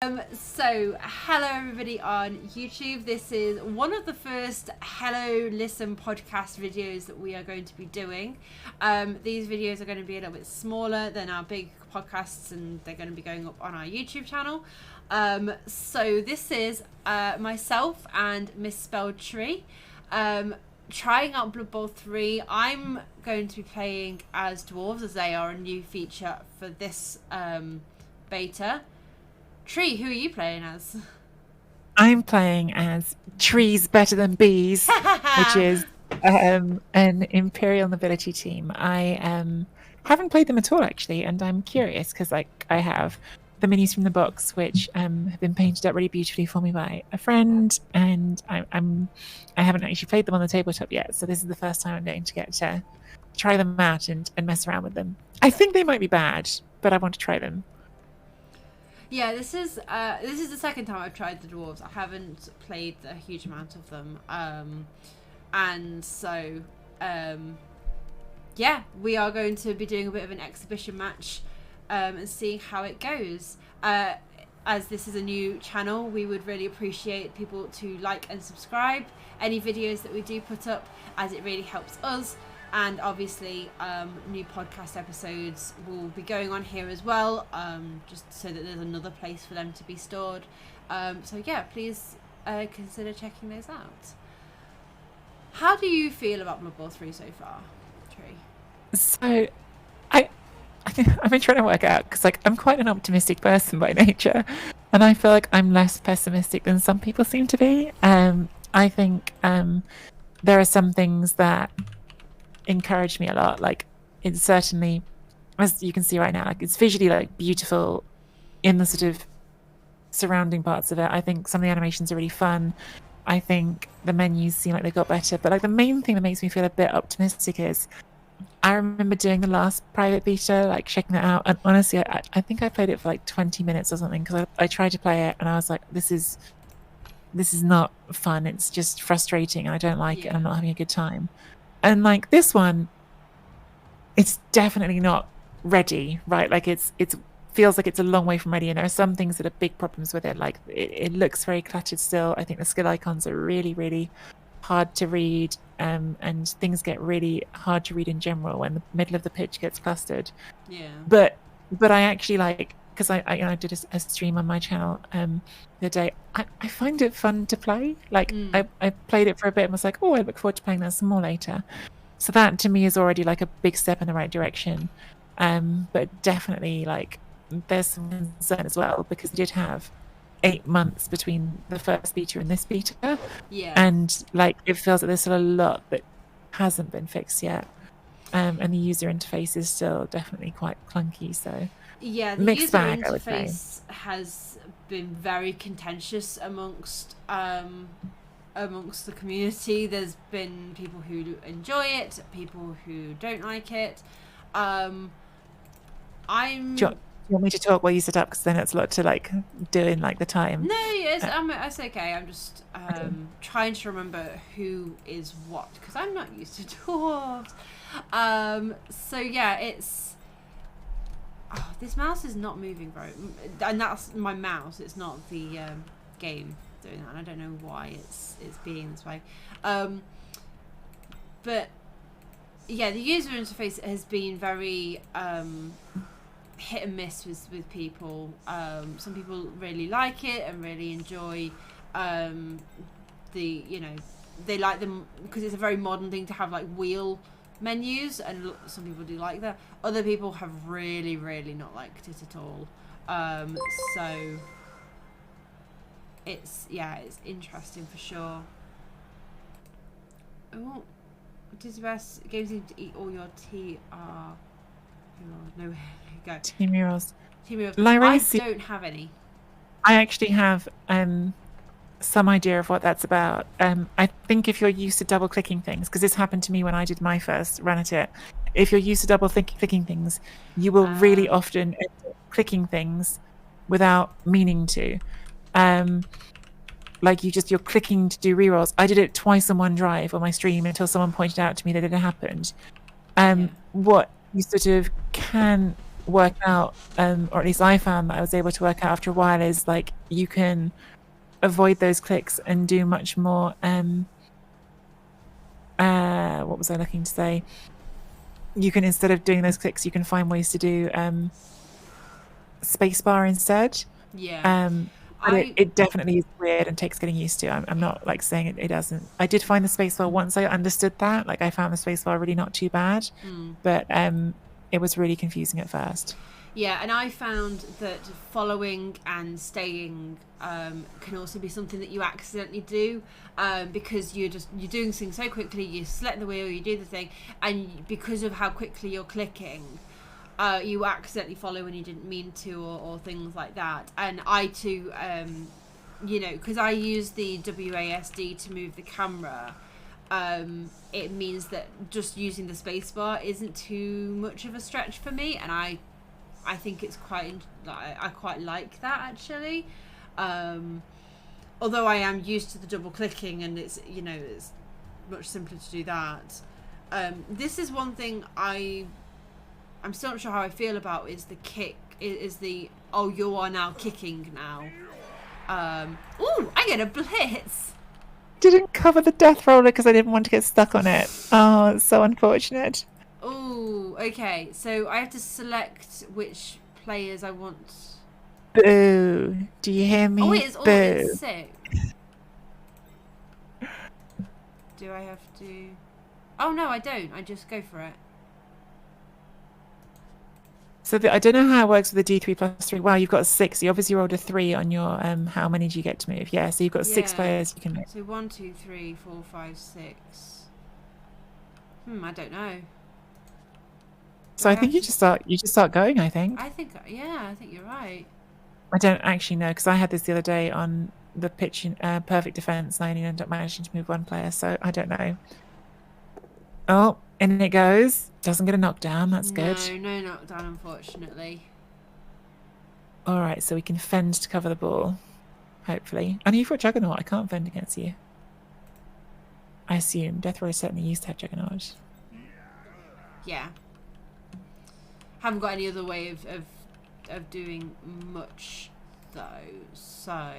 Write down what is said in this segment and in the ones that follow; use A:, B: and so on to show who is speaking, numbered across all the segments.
A: So hello everybody on YouTube. This is one of the first Hello Listen podcast videos that we are going to be doing. These videos are going to be a little bit smaller than our big podcasts, and they're going to be going up on our YouTube channel. So this is myself and Misspelledtree trying out Blood Bowl 3. I'm going to be playing as dwarves, as they are a new feature for this beta. Tree, who are you playing as?
B: I'm playing as Trees Better Than Bees, which is an Imperial Nobility team. I haven't played them at all, actually, and I'm curious because I have the minis from the box, which have been painted up really beautifully for me by a friend, and I haven't actually played them on the tabletop yet, so this is the first time I'm going to get to try them out and mess around with them. I think they might be bad, but I want to try them.
A: Yeah, this is the second time I've tried the dwarves. I haven't played a huge amount of them, and so yeah, we are going to be doing a bit of an exhibition match and seeing how it goes. As this is a new channel, we would really appreciate people to like and subscribe any videos that we do put up, as it really helps us. And obviously new podcast episodes will be going on here as well, just so that there's another place for them to be stored. So yeah, please consider checking those out. How do you feel about Blood Bowl 3 so far, Tree?
B: So I've been trying to work out, because I'm quite an optimistic person by nature, and I feel like I'm less pessimistic than some people seem to be. I think there are some things that encouraged me a lot. It's certainly, as you can see right now, it's visually beautiful in the sort of surrounding parts of it. I think some of the animations are really fun. I think the menus seem like they got better, but the main thing that makes me feel a bit optimistic is I remember doing the last private beta, checking that out, and honestly I think I played it for 20 minutes or something, because I tried to play it and I was like, this is not fun, it's just frustrating, and I don't like it, and I'm not having a good time. And this one, it's definitely not ready, right? It feels like it's a long way from ready, and there are some things that are big problems with it. It looks very cluttered still. I think the skill icons are really, really hard to read, and things get really hard to read in general when the middle of the pitch gets clustered.
A: Yeah.
B: But I actually because I did a stream on my channel the other day. I find it fun to play. I played it for a bit and was like, oh, I look forward to playing that some more later. So that to me is already a big step in the right direction. But definitely there's some concern as well, because we did have 8 months between the first beta and this beta.
A: Yeah.
B: And it feels like there's still a lot that hasn't been fixed yet. And the user interface is still definitely quite clunky, so
A: yeah, the
B: mixed
A: user
B: bag, I would say.
A: interface has been very contentious amongst the community. There's been people who enjoy it, people who don't like it.
B: Do you want me to talk while you sit up, because then it's a lot to do in the time?
A: No, it's okay. I'm just trying to remember who is what, because I'm not used to dwarves. So yeah, it's this mouse is not moving very, and that's my mouse. It's not the game doing that, and I don't know why it's being this way. But yeah, the user interface has been very hit and miss with people. Some people really like it and really enjoy they like them because it's a very modern thing to have wheel menus, and some people do like that. Other people have really, really not liked it at all. So it's interesting for sure. Oh, DizzyBess, games need to eat all your TR. No, here you go.
B: Team Heroes.
A: I don't have any.
B: I actually have some idea of what that's about. I think if you're used to double clicking things, because this happened to me when I did my first run at it, if you're used to double clicking things, you will really often end up clicking things without meaning to. You're clicking to do rerolls. I did it twice on one drive on my stream until someone pointed out to me that it had happened. What you sort of can work out, or at least I found that I was able to work out after a while, is like you can avoid those clicks and do much more. What was I looking to say? You can, instead of doing those clicks, you can find ways to do spacebar instead.
A: Yeah.
B: But it definitely is weird and takes getting used to. I'm not like saying it doesn't. I did find the spacebar once I understood that. Like I found the spacebar really not too bad, but it was really confusing at first.
A: Yeah, and I found that following and staying can also be something that you accidentally do, because you're doing things so quickly. You select the wheel, you do the thing, and because of how quickly you're clicking, you accidentally follow when you didn't mean to, or things like that. And I too, you know, because I use the WASD to move the camera, it means that just using the spacebar isn't too much of a stretch for me, and I think it's I quite like that actually. Although I am used to the double clicking, and it's, you know, it's much simpler to do that. This is one thing I'm still not sure how I feel about, is the kick, is the, oh, you are now kicking now. Ooh, I get a blitz.
B: Didn't cover the death roller because I didn't want to get stuck on it. Oh, it's so unfortunate.
A: Oh, okay. So I have to select which players I want.
B: Boo. Do you hear me?
A: Oh, it's sick. Do I have to? Oh, no, I don't. I just go for it.
B: So I don't know how it works with the D3 plus 3. Wow, you've got 6. You obviously rolled a 3 on your, how many do you get to move? Yeah, so you've got 6 players you can move.
A: So 1, 2, 3, 4, 5, 6. I don't know.
B: So I think you just start going, I think.
A: I think you're right.
B: I don't actually know, because I had this the other day on the pitch in Perfect Defense, and I only ended up managing to move one player, so I don't know. Oh, in it goes. Doesn't get a knockdown. That's good.
A: No knockdown, unfortunately.
B: All right, so we can fend to cover the ball, hopefully. And you've got Juggernaut. I can't fend against you. I assume Death Row certainly used to have Juggernaut.
A: Yeah. Haven't got any other way of doing much though, so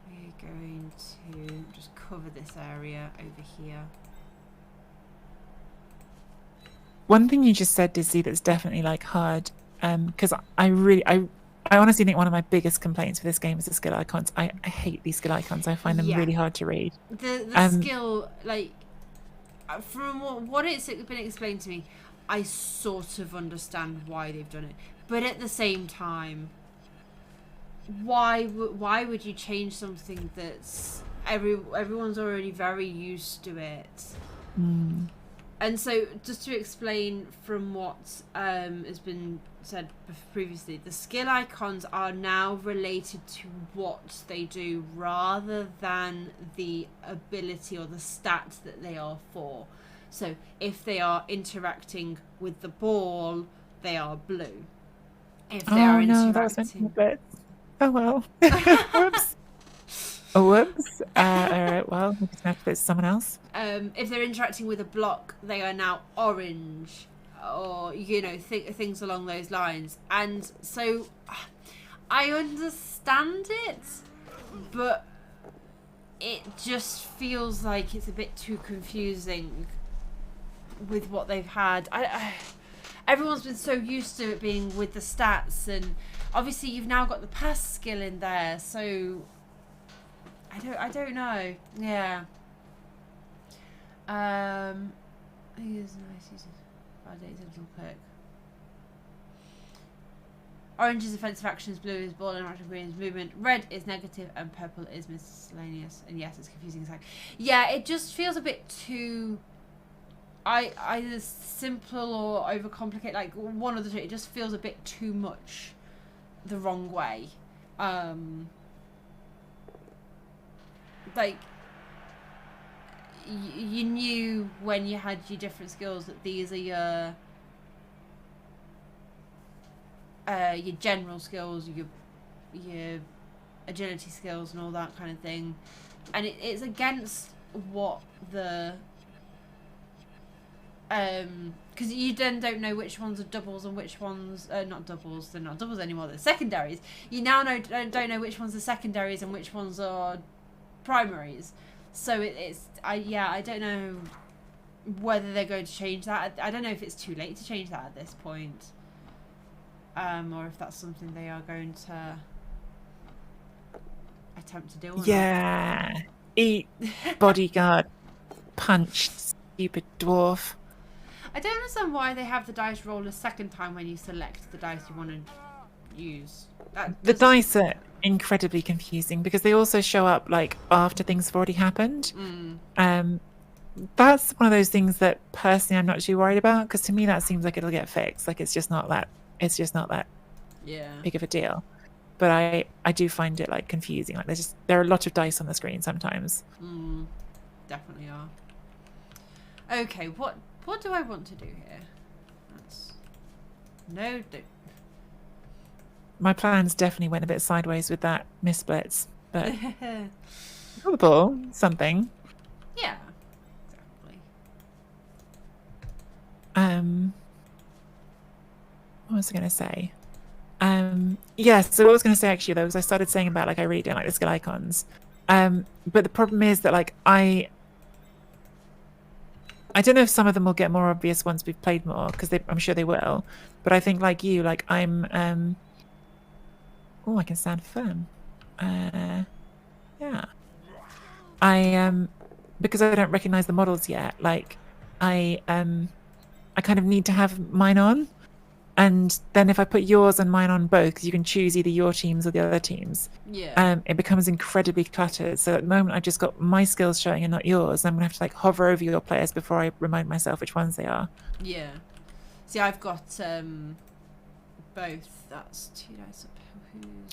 A: we're going to just cover this area over here.
B: One thing you just said, Dizzy, that's definitely like hard, because I honestly think one of my biggest complaints for this game is the skill icons. I hate these skill icons. I find them really hard to read.
A: The skill, like, from what it's been explained to me, I sort of understand why they've done it, but at the same time, why would you change something that's everyone's already very used to it? And so, just to explain from what has been said previously, the skill icons are now related to what they do rather than the ability or the stats that they are for. So, if they are interacting with the ball, they are blue. If they are interacting...
B: that was meant to be a bit... Oh, well. Whoops. Whoops. Alright, well, we just have to put someone else.
A: If they're interacting with a block, they are now orange, or, you know, things along those lines. And so I understand it, but it just feels like it's a bit too confusing with what they've had. Everyone's been so used to it being with the stats, and obviously you've now got the pass skill in there, so I don't know. Yeah. I think it's nice using validate central click. Orange is offensive actions, blue is ball and action, green is movement, red is negative, and purple is miscellaneous. And yes, it's confusing. Yeah, it just feels a bit too either simple or overcomplicate, like one of the two. It just feels a bit too much the wrong way. Like, you knew when you had your different skills that these are your general skills, your agility skills and all that kind of thing, and it's against what the because you then don't know which ones are doubles and which ones not doubles. They're not doubles anymore. They're secondaries. You now don't know which ones are secondaries and which ones are primaries. So I don't know whether they're going to change that. I don't know if it's too late to change that at this point, or if that's something they are going to attempt to do. Or
B: yeah, not. Eat bodyguard, punch stupid dwarf.
A: I don't understand why they have the dice roll a second time when you select the dice you want to use.
B: The dice are incredibly confusing because they also show up like after things have already happened. That's one of those things that personally I'm not too worried about, because to me that seems like it'll get fixed. Like it's just not that big of a deal. But I do find it like confusing. Like there are a lot of dice on the screen sometimes.
A: Definitely are. Okay, what do I want to do here?
B: My plans definitely went a bit sideways with that missplits, but the ball, something.
A: Yeah, exactly.
B: What was I going to say? So what I was going to say actually though was I started saying about like I really don't like the skill icons. But the problem is that like I don't know if some of them will get more obvious once we've played more, because I'm sure they will. But I think like you, like I'm I can stand firm. Yeah. Because I don't recognize the models yet, like I kind of need to have mine on. And then if I put yours and mine on both, you can choose either your teams or the other teams.
A: Yeah.
B: It becomes incredibly cluttered. So at the moment, I've just got my skills showing and not yours. I'm going to have to like hover over your players before I remind myself which ones they are.
A: Yeah. See, I've got both. That's 2 dice up.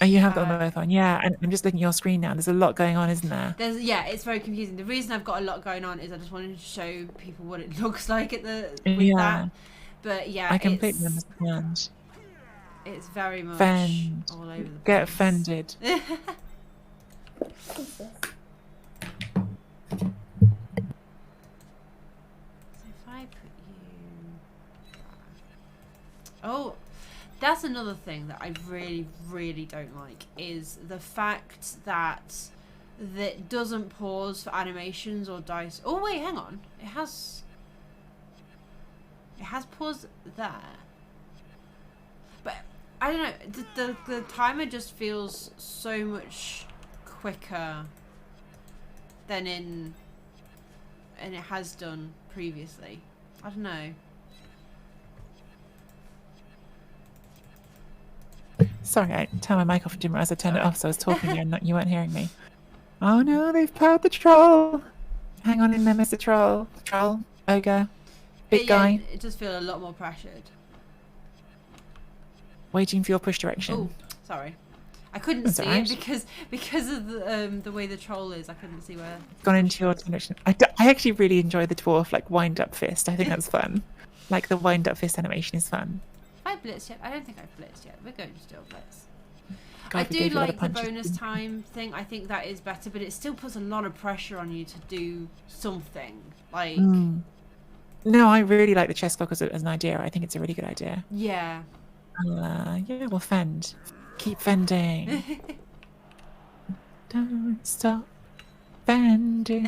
B: Oh, you have got them both on. Yeah, and I'm just looking at your screen now. There's a lot going on, isn't there?
A: It's very confusing. The reason I've got a lot going on is I just wanted to show people what it looks like with that. But yeah,
B: I completely understand.
A: It's very much all over the place.
B: Get offended.
A: If I put you... Oh, that's another thing that I really, really don't like, is the fact that doesn't pause for animations or dice. Oh wait, hang on. It has paused there. But I don't know, the timer just feels so much quicker than it has done previously. I don't know.
B: Sorry, I turned my mic off and didn't realize I turned it off, so I was talking to you and you weren't hearing me. Oh no, they've powered the troll. Hang on in there, Mr. Troll. Troll, ogre, big guy.
A: It does feel a lot more pressured.
B: Waiting for your push direction.
A: Oh, sorry. I couldn't see it because of the way the troll is. I couldn't see where.
B: Gone into your direction. I actually really enjoy the dwarf like wind up fist. I think that's fun. Like the wind up fist animation is fun.
A: Have I blitzed yet? I don't think I've blitzed yet. We're going to do a blitz.
B: God,
A: I do like the bonus time thing. I think that is better, but it still puts a lot of pressure on you to do something. Like.
B: No, I really like the chess clock as an idea. I think it's a really good idea.
A: Yeah.
B: Yeah, we'll fend. Keep fending. Don't stop fending.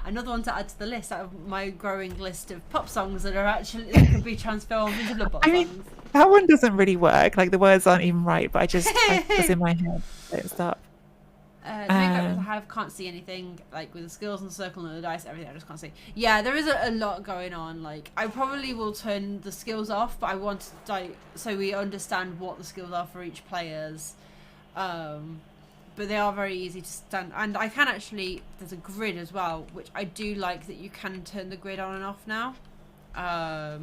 A: Another one to add to the list out of my growing list of pop songs that could be transformed into Blood Bowl songs.
B: That one doesn't really work. Like the words aren't even right, but I was in my head. Don't stop.
A: I can't see anything, like with the skills and the circle and the dice, everything. I just can't see. Yeah, there is a lot going on. Like I probably will turn the skills off, but I want to so we understand what the skills are for each player's. But they are very easy to stand, and I can actually. There's a grid as well, which I do like that you can turn the grid on and off now. I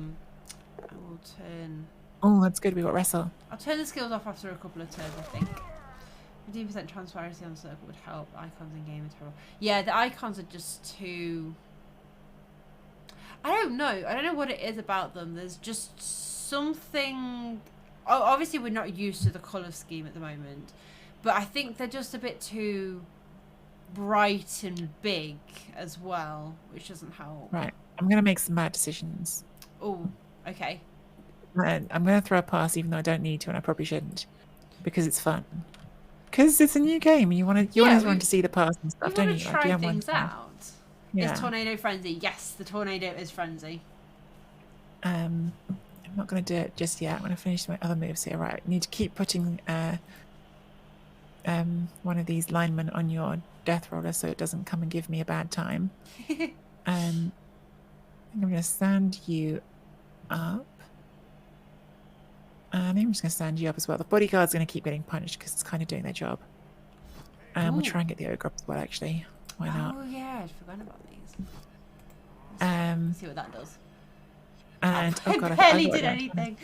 A: will turn.
B: Oh, that's good. We got wrestle.
A: I'll turn the skills off after a couple of turns, I think. 15% transparency on the circle would help. Icons in game are terrible. Yeah, the icons are just too... I don't know what it is about them. There's just something... Oh, obviously we're not used to the colour scheme at the moment, but I think they're just a bit too bright and big as well, which doesn't help.
B: Right. I'm going to make some bad decisions.
A: Oh, okay.
B: And I'm going to throw a pass even though I don't need to, and I probably shouldn't, because it's fun. Because it's a new game, and you want everyone to see the pass and stuff, don't you?
A: Try
B: you
A: things out.
B: Yeah.
A: Is Tornado frenzy? Yes, the tornado is frenzy.
B: I'm not going to do it just yet. I'm going to finish my other moves here. Right, I need to keep putting one of these linemen on your death roller so it doesn't come and give me a bad time. I think I'm going to stand you up. I think I'm just going to stand you up as well. The bodyguard's going to keep getting punished because it's kind of doing their job. And we'll try and get the ogre up as well, actually. Why not?
A: Oh, yeah, I'd forgotten about these.
B: Let's
A: see what that does.
B: And
A: oh god, I barely did anything.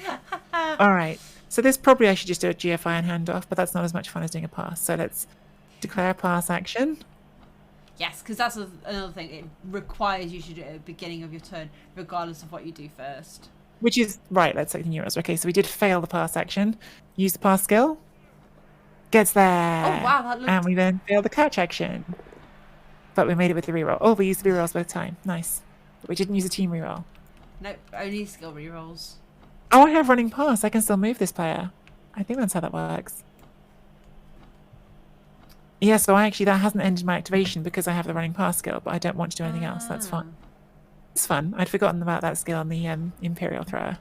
B: Alright, so this probably I should just do a GFI and hand off, but that's not as much fun as doing a pass. So let's declare a pass action.
A: Yes, because that's another thing. It requires you to do it at the beginning of your turn, regardless of what you do first.
B: Which is, right, let's take the neuros. Okay, so we did fail the pass action. Use the pass skill. Gets there.
A: Oh, wow, that looked...
B: And we then failed the catch action. But we made it with the reroll. Oh, we used the rerolls both time. Nice. But we didn't use a team reroll.
A: Nope, only skill rerolls.
B: Oh, I have running pass. I can still move this player. I think that's how that works. Yeah, so that hasn't ended my activation because I have the running pass skill, but I don't want to do anything else. That's fine. It's fun. I'd forgotten about that skill on the Imperial Thrower.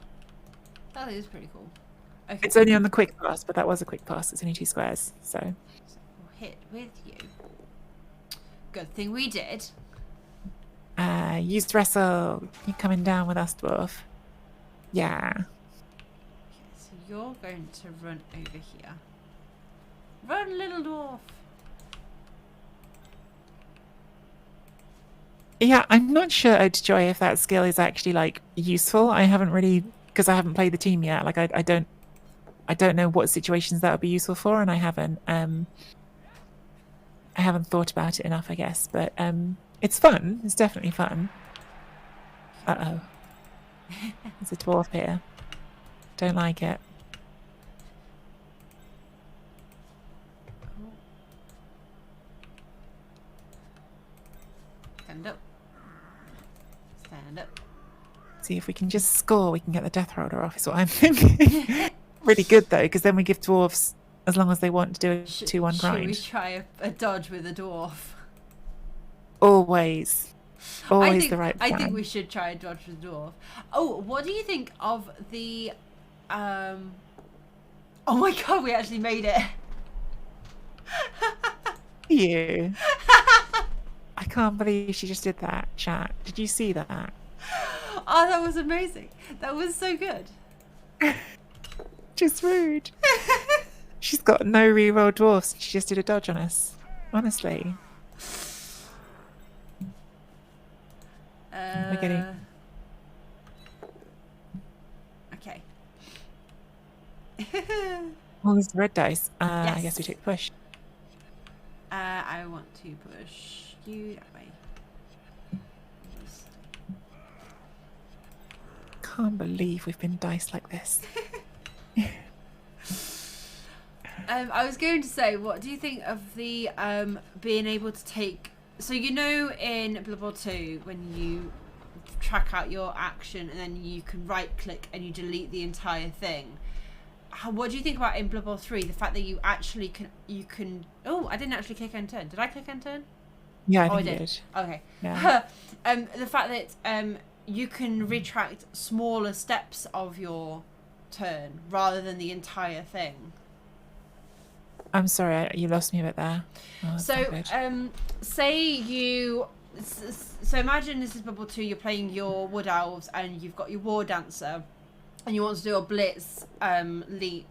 A: That is pretty cool. Okay.
B: It's only on the quick pass, but that was a quick pass. It's only 2 squares, so
A: we'll hit with you. Good thing we did.
B: Use wrestle. You're coming down with us, dwarf. Yeah.
A: Okay, so you're going to run over here. Run, little dwarf.
B: Yeah, I'm not sure, Joy, if that skill is actually like useful. I haven't really, because I haven't played the team yet. Like I don't know what situations that would be useful for, and I haven't thought about it enough, I guess. But it's fun. It's definitely fun. Uh-oh. There's a dwarf here. Don't like it.
A: Stand up. Stand up.
B: See if we can just score. We can get the death roller off, is what I'm thinking. Really good, though, because then we give dwarves, as long as they want to do a 2-1 grind.
A: Should we try a dodge with a dwarf?
B: Always. Always the right plan.
A: I think we should try a dodge with a dwarf. Oh, what do you think of the... Oh my god, we actually made it.
B: You. I can't believe she just did that, chat. Did you see that?
A: Oh, that was amazing. That was so good.
B: Just rude. She's got no reroll dwarfs. She just did a dodge on us. Honestly. We're getting...
A: Okay.
B: Oh, there's the red dice.
A: Yes.
B: I guess we take the push.
A: I want to push you that way.
B: Can't believe we've been diced like this.
A: I was going to say, what do you think of the being able to take... So you know in Blood Bowl 2 when you track out your action and then you can right click and you delete the entire thing. What do you think about in Blood Bowl 3? The fact that you actually can... Oh, I didn't actually click end turn. Did I click end turn?
B: Yeah, I think you did.
A: Okay.
B: Yeah.
A: The fact that you can retract smaller steps of your turn rather than the entire thing.
B: I'm sorry, you lost me a bit there. Oh,
A: so, say you... So imagine this is Bubble 2, you're playing your Wood Elves and you've got your War Dancer and you want to do a Blitz leap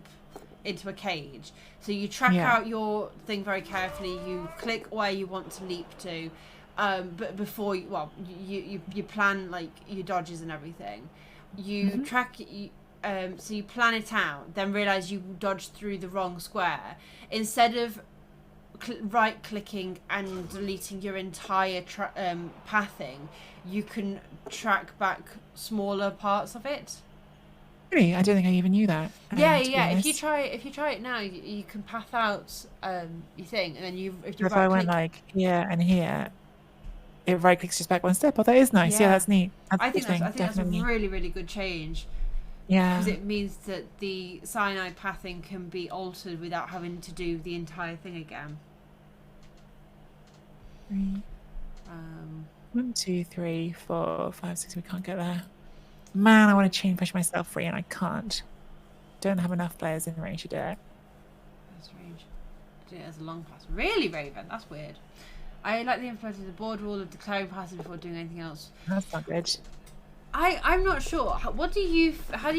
A: into a cage. So you track out your thing very carefully, you click where you want to leap to, but before you, well, you plan like your dodges and everything. You track... so you plan it out, then realise you dodged through the wrong square. Instead of right-clicking and deleting your entire pathing, you can track back smaller parts of it.
B: Really? I don't think I even knew that.
A: Yeah. If you try it now, you can path out your thing, and then if you
B: if I went like here and here, it right clicks just back one step. Oh, that is nice. Yeah, that's neat. That's
A: I think that's
B: definitely.
A: a really, really good change.
B: Yeah.
A: Because it means that the cyanide pathing can be altered without having to do the entire thing again.
B: 1, 2, 3, 4, 5, 6. We can't get there. Man, I want to chain push myself free and I can't. Don't have enough players in range to do it.
A: That's range. Do it as a long pass. Really, Raven? That's weird. I like the implementing the board rule of declaring passes before doing anything else.
B: That's not good.
A: I'm not sure. How do you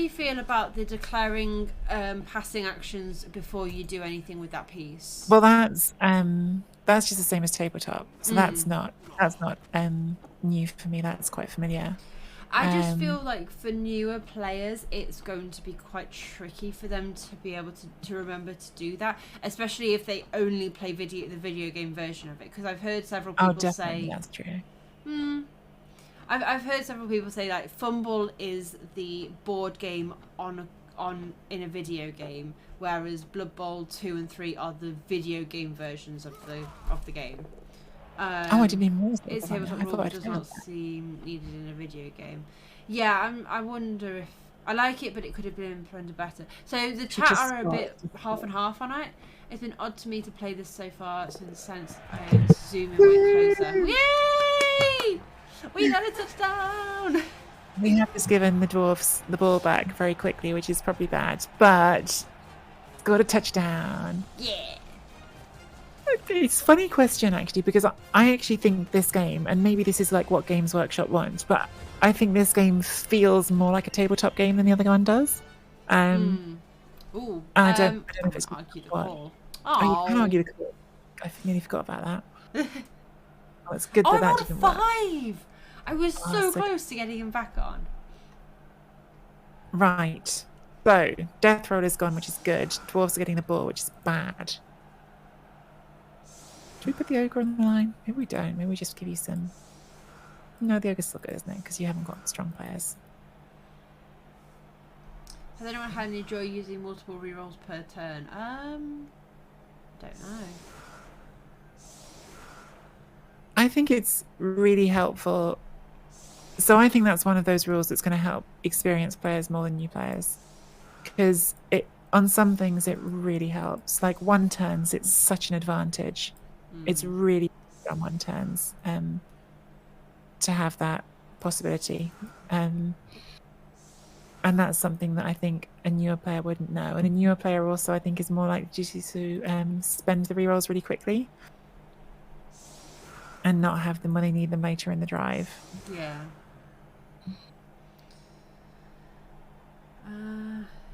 A: feel about the declaring passing actions before you do anything with that piece?
B: Well, that's just the same as tabletop, so that's not new for me. That's quite familiar.
A: I just feel like for newer players, it's going to be quite tricky for them to be able to remember to do that, especially if they only play the video game version of it. Because I've heard several people say
B: that's true.
A: I've heard several people say like Fumble is the board game in a video game, whereas Blood Bowl 2 and 3 are the video game versions of the game.
B: I didn't even realize
A: its tabletop rule does not seem needed in a video game. Yeah, I wonder if I like it, but it could have been implemented better. So the chat are a bit half and half on it. It's been odd to me to play this so far, so in the sense I zoom in way closer. Yay! We got a touchdown!
B: We have just given the dwarfs the ball back very quickly, which is probably bad, but got a touchdown.
A: Yeah.
B: It's a funny question, actually, because I actually think this game, and maybe this is like what Games Workshop wants, but I think this game feels more like a tabletop game than the other one does.
A: Ooh.
B: I don't know if it's
A: argue the call.
B: Oh, you can argue the call. I nearly forgot about that. Oh, it's good
A: that
B: that didn't work.
A: 5! I was so close to getting him back on.
B: Right. So, Death Roll is gone, which is good. Dwarves are getting the ball, which is bad. Should we put the ogre on the line? Maybe we don't. Maybe we just give you some... No, the ogre's still good, isn't it? Because you haven't got strong players.
A: Has anyone had any joy using multiple rerolls per turn? Don't know.
B: I think it's really helpful. So I think that's one of those rules that's going to help experienced players more than new players. Because on some things it really helps. Like one turns, it's such an advantage. It's really good on one turns to have that possibility. And that's something that I think a newer player wouldn't know. And a newer player also, I think, is more likely to spend the rerolls really quickly and not have them when they need them later in the drive.
A: Yeah.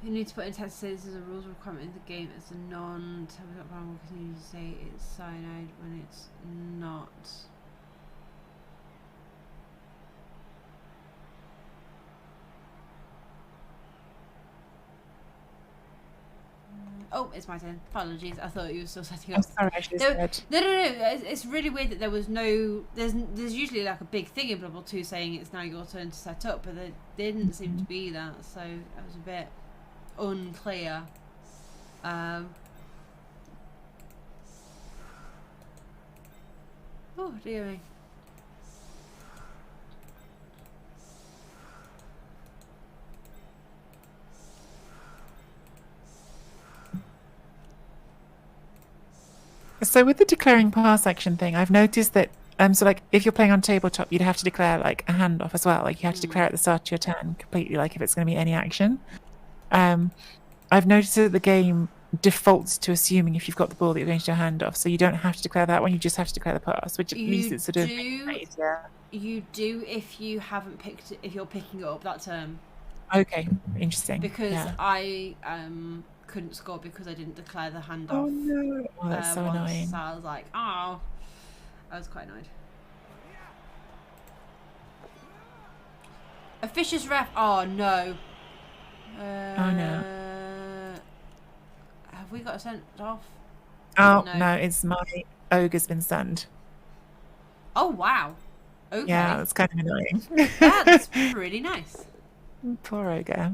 A: You need to put in text say this is a rules requirement in the game as a non-tabletop round. We'll continue to say it's cyanide when it's not. Oh, it's my turn. Apologies. I thought you were still setting up.
B: I'm sorry,
A: No. It's really weird that there was no. There's usually like a big thing in Blood Bowl 2 saying it's now your turn to set up, but there didn't seem to be that, so it was a bit unclear. Oh dear me.
B: So with the declaring pass action thing, I've noticed that so like if you're playing on tabletop, you'd have to declare like a handoff as well. Like you have to declare at the start of your turn completely, like if it's going to be any action. I've noticed that the game defaults to assuming if you've got the ball that you're going to do a handoff, so you don't have to declare that one. You just have to declare the pass, which at least it's sort of easier.
A: You do if you haven't picked it, if you're picking it up that term.
B: Okay, interesting.
A: Because I couldn't score because I didn't declare the handoff.
B: Oh no! Oh, that's so annoying.
A: So I was like, oh, I was quite annoyed. A Fisher's ref. Oh no.
B: Oh no.
A: Have we got a sent off?
B: Oh no, it's my ogre's been stunned.
A: Oh wow. Okay.
B: Yeah, that's kind of annoying.
A: That's pretty nice.
B: Poor ogre.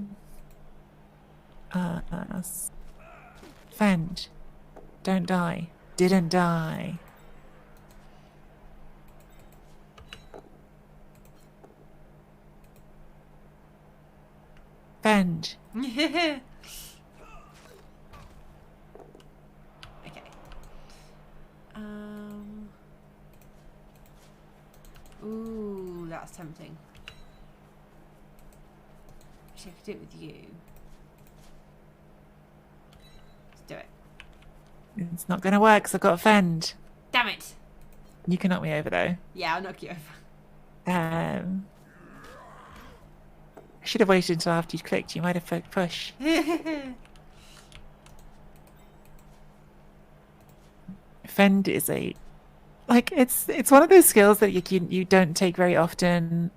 B: Fend. Don't die. Didn't die. Fend.
A: Okay. Ooh, that's tempting. Actually, I could do it with you. Let's do it.
B: It's not going to work because I've got a Fend.
A: Damn it!
B: You can knock me over, though.
A: Yeah, I'll knock you over.
B: I should have waited until after you'd clicked. You might have flicked push. Fend is a... Like, it's one of those skills that you don't take very often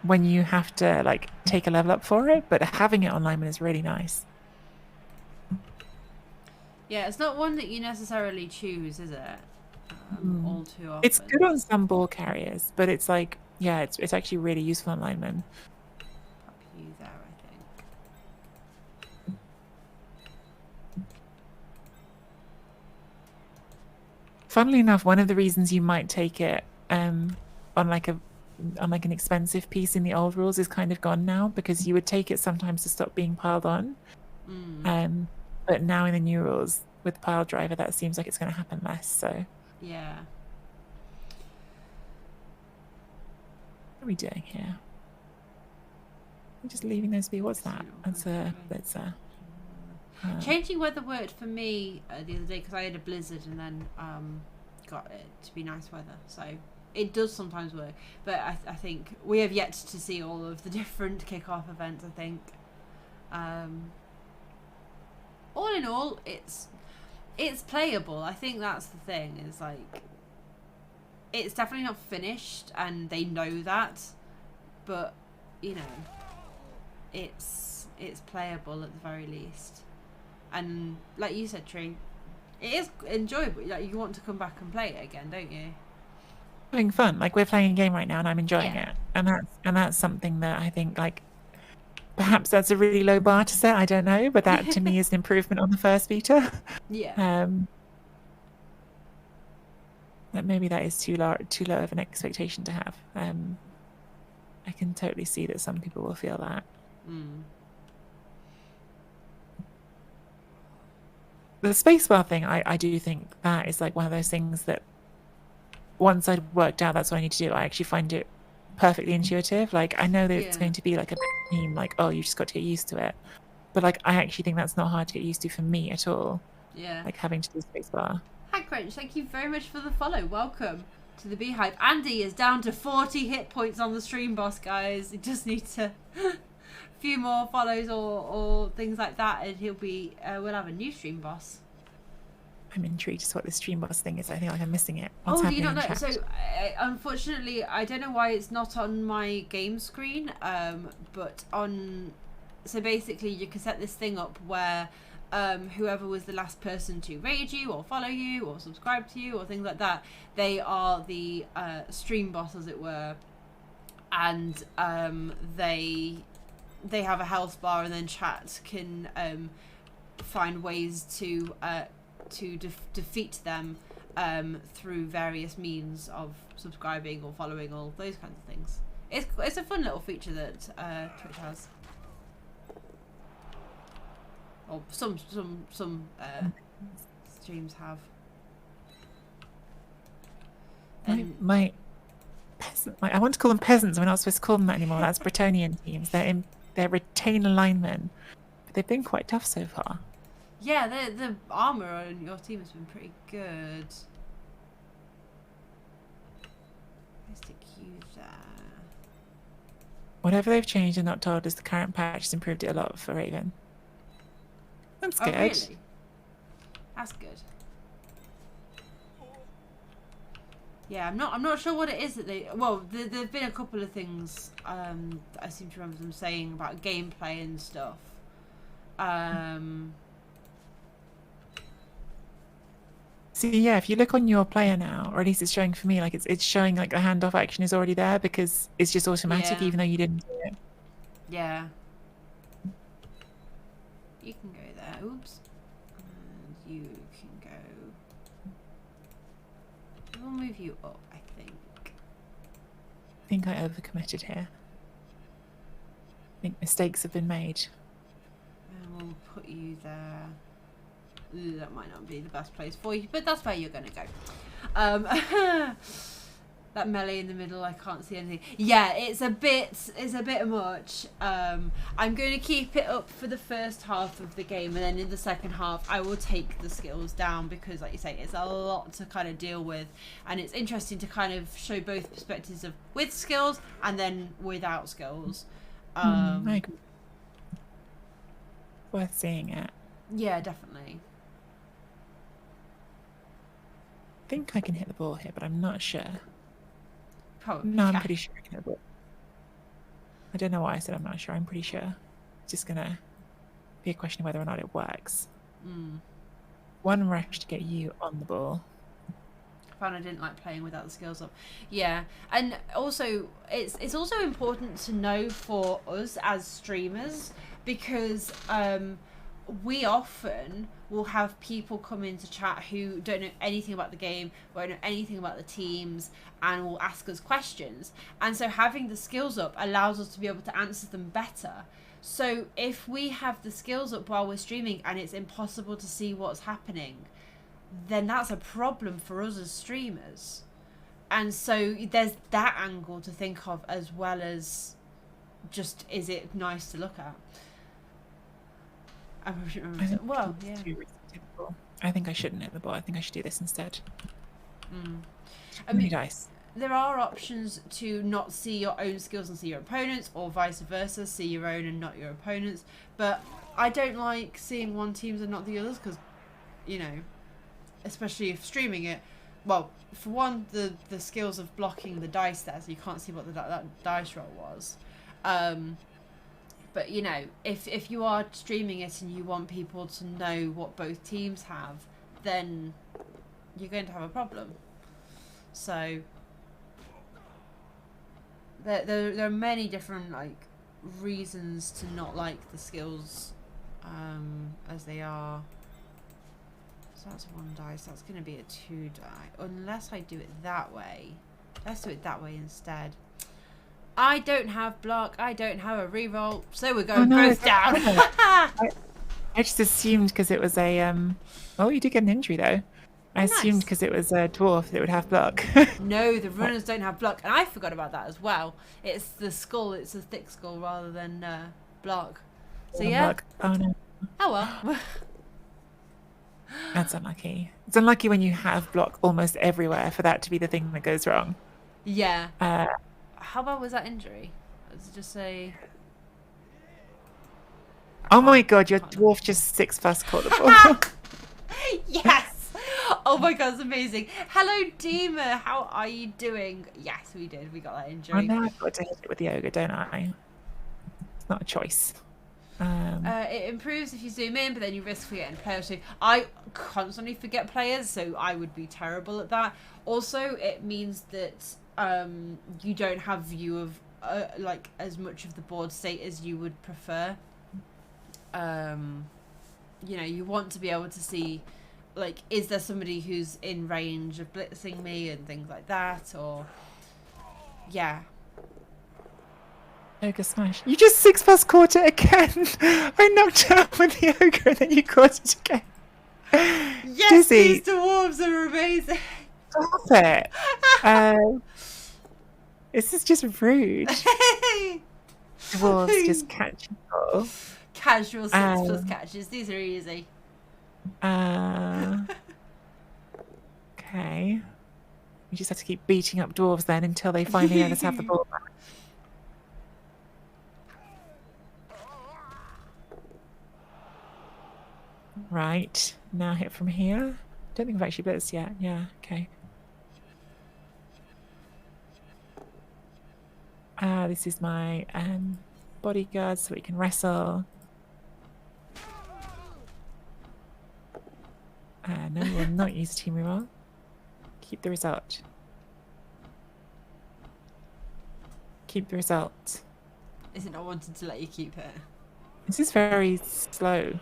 B: when you have to, like, take a level up for it. But having it on lineman is really nice.
A: Yeah, it's not one that you necessarily choose, is it? All too often.
B: It's good on some ball carriers, but it's like, yeah, it's actually really useful on linemen.
A: Pop you there, I think.
B: Funnily enough, one of the reasons you might take it on like an expensive piece in the old rules is kind of gone now, because you would take it sometimes to stop being piled on. But now in the new rules with pile driver, that seems like it's going to happen less. So
A: yeah.
B: what are we doing here? We're just leaving those be. What's that? That's a blitzer.
A: Changing weather worked for me the other day because I had a blizzard and then got it to be nice weather. So it does sometimes work, but I think we have yet to see all of the different kickoff events. I think all in all, it's playable. I think that's the thing. Is like it's definitely not finished, and they know that, but you know, it's playable at the very least. And like you said, Tree, it is enjoyable. Like you want to come back and play it again, don't you?
B: Having fun. Like we're playing a game right now, and I'm enjoying it. And that's something that I think, like, perhaps that's a really low bar to set. I don't know, but that to me is an improvement on the first beta.
A: Yeah.
B: That maybe that is too low of an expectation to have. I can totally see that some people will feel that. The spacebar thing, I do think that is like one of those things that once I'd worked out that's what I need to do, I actually find it perfectly intuitive. Like I know that it's going to be like a theme, like, oh, you just got to get used to it. But like I actually think that's not hard to get used to for me at all.
A: Yeah.
B: Like having to do spacebar.
A: Hi Crunch, thank you very much for the follow. Welcome to the Beehive. Andy is down to 40 hit points on the stream boss, guys. He just needs to few more follows or things like that, and he'll be we'll have a new stream boss.
B: I'm intrigued as to what the stream boss thing is. I think like I'm missing it.
A: What's do you not know? So unfortunately, I don't know why it's not on my game screen. But on, so basically, you can set this thing up where whoever was the last person to raid you or follow you or subscribe to you or things like that, they are the stream boss, as it were, and they have a health bar, and then chat can find ways to defeat them through various means of subscribing or following, all those kinds of things. It's a fun little feature that Twitch has, or some streams have.
B: My I want to call them peasants. We're not supposed to call them that anymore. That's Bretonian teams. They're retainer linemen, but they've been quite tough so far.
A: Yeah, the armor on your team has been pretty good. Let's stick you there.
B: Whatever they've changed and not told us, the current patch has improved it a lot for Raven. That's good.
A: Really? That's good. Yeah, I'm not sure what it is that they. Well, there've been a couple of things that I seem to remember them saying about gameplay and stuff.
B: See, yeah, if you look on your player now, or at least it's showing for me, like it's showing like the handoff action is already there because it's just automatic, even though you didn't do it.
A: Yeah. You can go there. Oops. And you can go. We'll move you up, I think.
B: I think I overcommitted here. think mistakes have been made.
A: And we'll put you there. Ooh, that might not be the best place for you, but that's where you're going to go. That melee in the middle, I can't see anything. Yeah, it's a bit much. I'm going to keep it up for the first half of the game, and then in the second half I will take the skills down, because like you say, it's a lot to kind of deal with, and it's interesting to kind of show both perspectives of with skills and then without skills.
B: I agree. Worth seeing it.
A: Yeah, definitely.
B: I think I can hit the ball here, but I'm not sure.
A: Probably.
B: No, I'm pretty sure I can hit the ball. I don't know why I said I'm not sure. I'm pretty sure. It's just gonna be a question of whether or not it works. One rush to get you on the ball.
A: I found I didn't like playing without the skills up. Yeah, and also it's also important to know for us as streamers, because we often will have people come into chat who don't know anything about the game, won't know anything about the teams, and will ask us questions. And so having the skills up allows us to be able to answer them better. So if we have the skills up while we're streaming and it's impossible to see what's happening, then that's a problem for us as streamers. And so there's that angle to think of, as well as just, is it nice to look at? Well, yeah.
B: I think I shouldn't hit the ball. I think I should do this instead.
A: I mean,
B: dice.
A: There are options to not see your own skills and see your opponents, or vice versa, see your own and not your opponents. But I don't like seeing one team's and not the others, because, you know, especially if streaming it, well, for one, the skills of blocking the dice there, so you can't see what that dice roll was. But, you know, if you are streaming it and you want people to know what both teams have, then you're going to have a problem. So there are many different, like, reasons to not like the skills as they are. So that's one dice. That's going to be a 2 die. Unless I do it that way. Let's do it that way instead. I don't have block. I don't have a reroll. So we're going both down.
B: I just assumed because it was a... Oh, you did get an injury, though. I assumed because it was a dwarf that it would have block.
A: No, the runners don't have block. And I forgot about that as well. It's the skull. It's a thick skull rather than block. So yeah.
B: Block. Oh, no.
A: Oh, well.
B: That's unlucky. It's unlucky when you have block almost everywhere for that to be the thing that goes wrong.
A: Yeah. How bad was that injury? Let's just say...
B: Oh my god, your dwarf just 6+ caught the ball.
A: Yes! Oh my god, it's amazing. Hello, Dima. How are you doing? Yes, we did. We got that injury.
B: Oh, now I've got to hit it with the ogre, don't I? It's not a choice.
A: It improves if you zoom in, but then you risk forgetting players too. I constantly forget players, so I would be terrible at that. Also, it means that you don't have view of like as much of the board state as you would prefer. You know, you want to be able to see, like, is there somebody who's in range of blitzing me and things like that, or yeah.
B: Ogre smash. You just 6+ caught it again. I knocked out with the ogre and then you caught it again.
A: Yes,
B: Dizzy.
A: these dwarves are amazing.
B: Stop it. This is just rude. Dwarves just catching all.
A: Casual 6+ catches. These are easy.
B: Okay. We just have to keep beating up dwarves then until they finally let us have the ball back. Right. Now hit from here. Don't think I've actually blitzed yet. Yeah, okay. This is my bodyguard so we can wrestle. No, we will not use team reroll. Keep the result. Keep the result.
A: Is it not wanting to let you keep it?
B: This is very slow.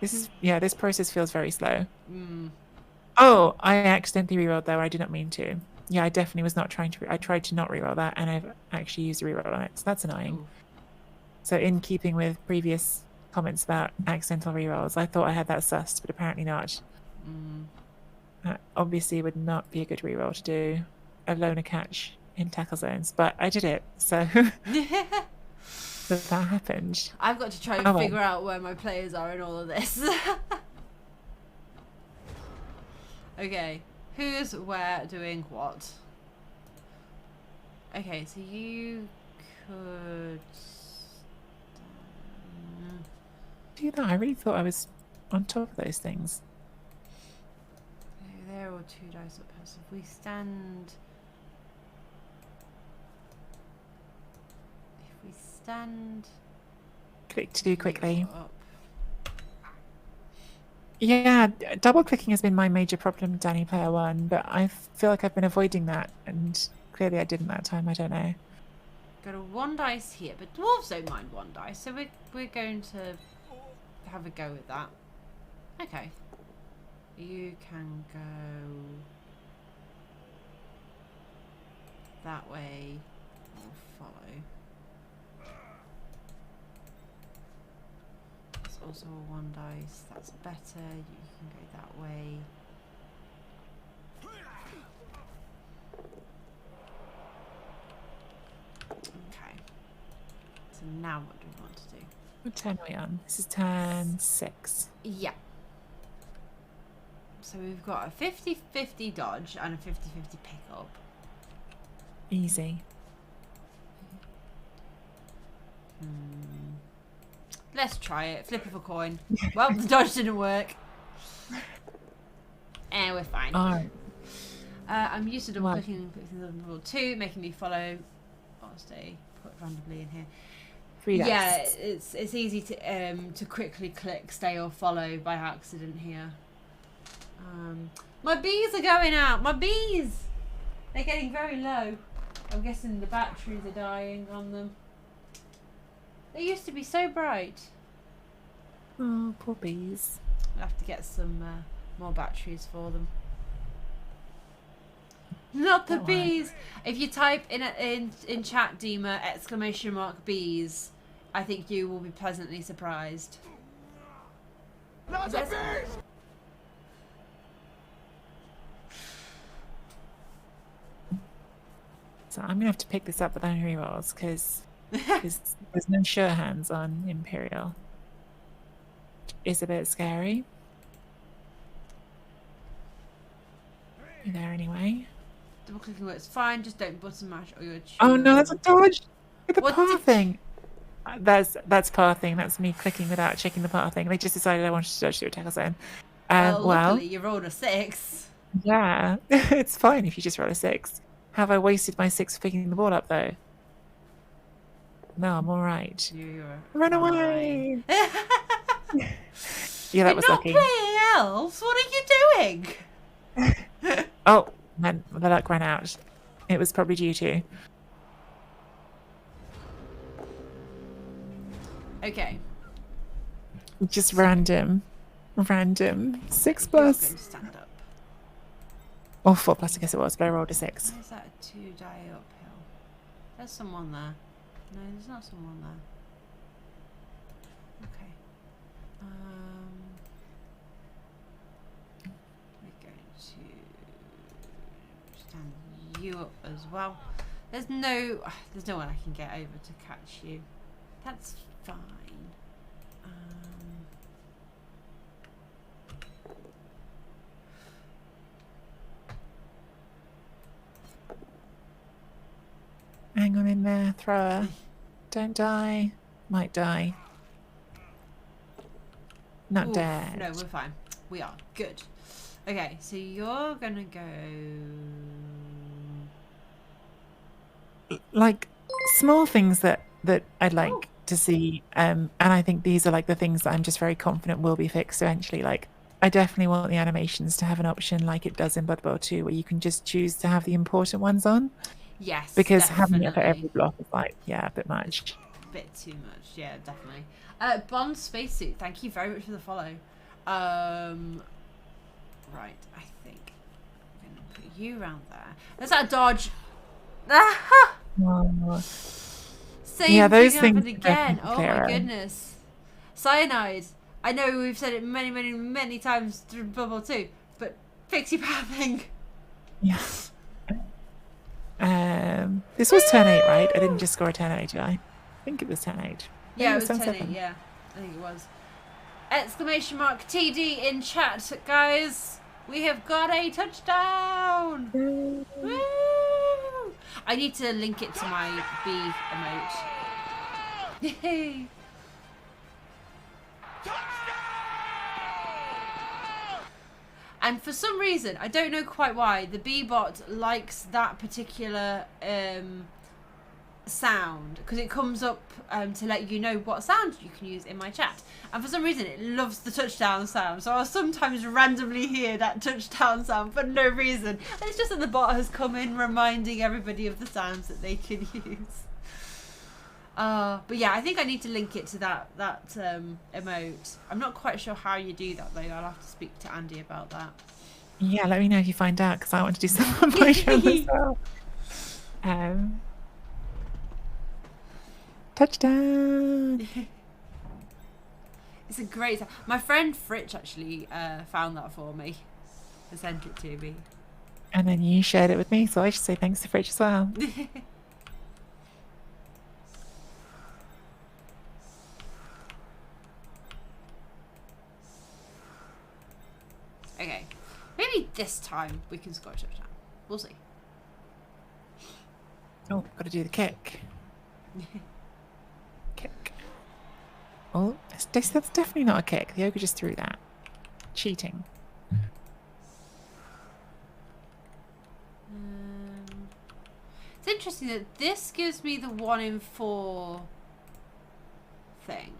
B: This is, yeah, this process feels very slow. Oh, I accidentally rerolled though. I did not mean to. Yeah, I definitely was not trying to. I tried to not reroll that, and I've actually used a reroll on it. So that's annoying. So in keeping with previous comments about accidental rerolls, I thought I had that sussed, but apparently not. That obviously would not be a good reroll to do a loner catch in tackle zones, but I did it, so that happened.
A: I've got to try and figure out where my players are in all of this. Okay, who's where doing what? Okay, so you could
B: do that. I really thought I was on top of those things.
A: They're all 2 dice up here. So if we stand,
B: click to do quickly.
A: Up.
B: Yeah, double clicking has been my major problem, Danny Player 1, but I feel like I've been avoiding that, and clearly I didn't that time. I don't know.
A: Got a 1 dice here, but dwarves don't mind 1 dice, so we're going to have a go with that. Okay. You can go that way or follow. That's also a 1 dice. That's better. You can go that way. Okay. So now what do we want to do?
B: What turn are we on? This is turn 6.
A: Yeah. So we've got a 50-50 dodge and a 50-50 pickup.
B: Easy.
A: Let's try it. Flip of a coin. Well, the dodge didn't work. And we're fine.
B: Alright.
A: I'm used to double clicking and putting on rule 2, making me follow. I'll stay put randomly in here.
B: 3 dice.
A: Yeah, it's easy to quickly click stay or follow by accident here. My bees are going out. My bees! They're getting very low. I'm guessing the batteries are dying on them. They used to be so bright.
B: Oh, poor bees.
A: I'll have to get some more batteries for them. Not the bees! If you type in chat, Dima, ! bees, I think you will be pleasantly surprised. Not the bees!
B: So I'm gonna have to pick this up without rerolls because there's no sure hands on Imperial. Which is a bit scary. You're there anyway.
A: Double clicking works fine, just don't button mash or you'll choose.
B: Oh no, that's a dodge! Look at the pathing! That's pathing. That's me clicking without checking the pathing. They just decided I wanted to dodge through a tackle zone.
A: Well, luckily you rolled a 6.
B: Yeah, it's fine if you just roll a 6. Have I wasted my 6 for picking the ball up though? No, I'm alright. Run away! Yeah, that was lucky.
A: You're not playing elves? What are you doing?
B: Oh, man, the luck ran out. It was probably due to.
A: Okay.
B: Just random. 6 plus.
A: You're going to stand up.
B: Or 4 plus, I guess it was, but I rolled a 6.
A: Where's that 2 die uphill? There's someone there. No, there's not someone there. Okay. We're going to stand you up as well. There's no one I can get over to catch you. That's fine.
B: Hang on in there, thrower. Don't die. Might die. Not
A: Oof,
B: dead.
A: No, we're fine. We are. Good. Okay, so you're gonna go...
B: Like, small things that I'd like to see, and I think these are like the things that I'm just very confident will be fixed eventually. Like, I definitely want the animations to have an option like it does in Blood Bowl 2, where you can just choose to have the important ones on.
A: Yes,
B: because
A: definitely.
B: having it for every block is like, yeah, a bit much.
A: A bit too much, yeah, definitely. Bond Spacesuit, thank you very much for the follow. Right, I think I'm going to put you around there. There's that dodge. 6 Same
B: those
A: thing
B: things
A: happened again.
B: are
A: Oh
B: clearer.
A: my goodness. Cyanide. I know we've said it many, many, many times through Bubble too, but fix your pathing.
B: Yes. This was turn 8, right? I didn't just score a turn 8, did I? I think it was turn 8.
A: Yeah, it was
B: turn
A: 10
B: 7.
A: yeah. I think it was. Exclamation mark TD in chat, guys. We have got a touchdown. Woo! I need to link it to my bee emote. Yay! And for some reason, I don't know quite why, the Bee-bot likes that particular sound, because it comes up to let you know what sound you can use in my chat. And for some reason, it loves the touchdown sound. So I'll sometimes randomly hear that touchdown sound for no reason. And it's just that the bot has come in reminding everybody of the sounds that they can use. But yeah, I think I need to link it to that emote. I'm not quite sure how you do that though. I'll have to speak to Andy about that.
B: Yeah, let me know if you find out, because I want to do something on my show as well. Touchdown!
A: It's a great sound. My friend Fritch actually found that for me and sent it to me.
B: And then you shared it with me, so I should say thanks to Fridge as well.
A: Okay, maybe this time we can score a touchdown. We'll see.
B: Oh, got to do the kick. Kick. Oh, that's definitely not a kick. The ogre just threw that. Cheating.
A: It's interesting that this gives me the 1 in 4 thing.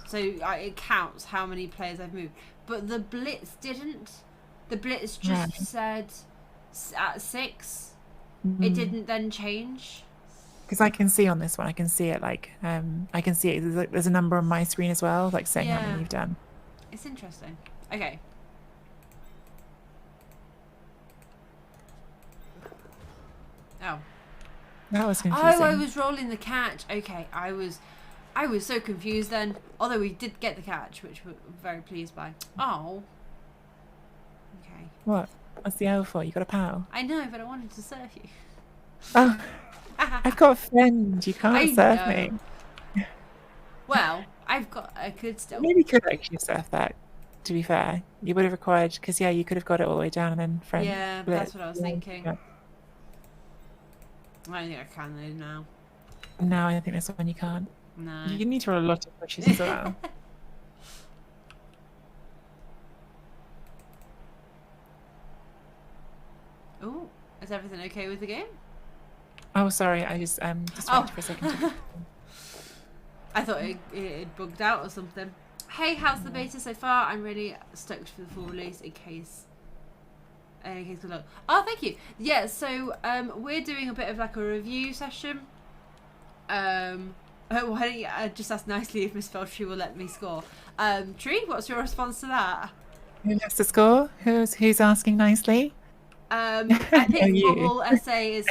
A: So it counts how many players I've moved. But the blitz didn't. The blitz just said at 6. It didn't then change.
B: Because I can see on this one, I can see it like, I can see it. There's a number on my screen as well, like saying how many you've done.
A: It's interesting. Okay. Oh.
B: That was confusing.
A: Oh, I was rolling the catch. Okay, I was so confused then. Although we did get the catch, which we're very pleased by. Oh. Okay.
B: What? What's the L for? You got a pal?
A: I know, but I wanted to serve you.
B: Oh. I've got a friend. You can't serve me.
A: Well, I could still.
B: Maybe you could actually serve that. To be fair, you would have required, because you could have got it all the way down and then friend.
A: Yeah, that's what I was thinking.
B: Yeah.
A: I don't think I can though now.
B: No, I think that's one you can't.
A: No.
B: You need to roll a lot of pushes as well.
A: Oh, is everything okay with the game?
B: Oh, sorry, I just distracted for a second.
A: I thought it bugged out or something. Hey, how's the beta so far? I'm really stoked for the full release in case we look. Oh, thank you. Yeah, so we're doing a bit of like a review session. Why don't you just ask nicely if Misspelledtree will let me score? Tree, what's your response to that?
B: Who has to score? Who's asking nicely?
A: I think Bubble SA is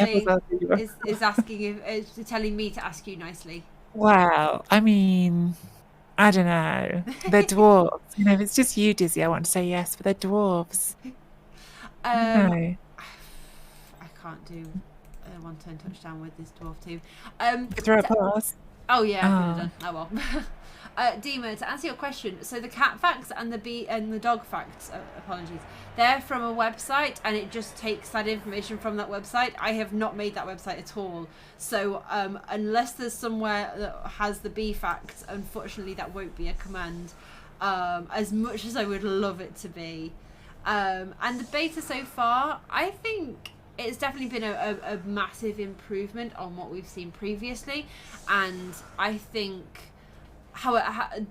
A: asking is telling me to ask you nicely.
B: Well, I mean, I don't know. They're dwarves. You know, if it's just you, Dizzy, I want to say yes, but they're dwarves. No.
A: I can't do a 1-turn touchdown with this dwarf team.
B: Throw a pass.
A: Oh yeah, I could have done. Oh well. Dima, to answer your question, so the cat facts and the dog facts, apologies, they're from a website and it just takes that information from that website. I have not made that website at all, so unless there's somewhere that has the bee facts, unfortunately that won't be a command, as much as I would love it to be. And the beta so far, I think it's definitely been a massive improvement on what we've seen previously, and I think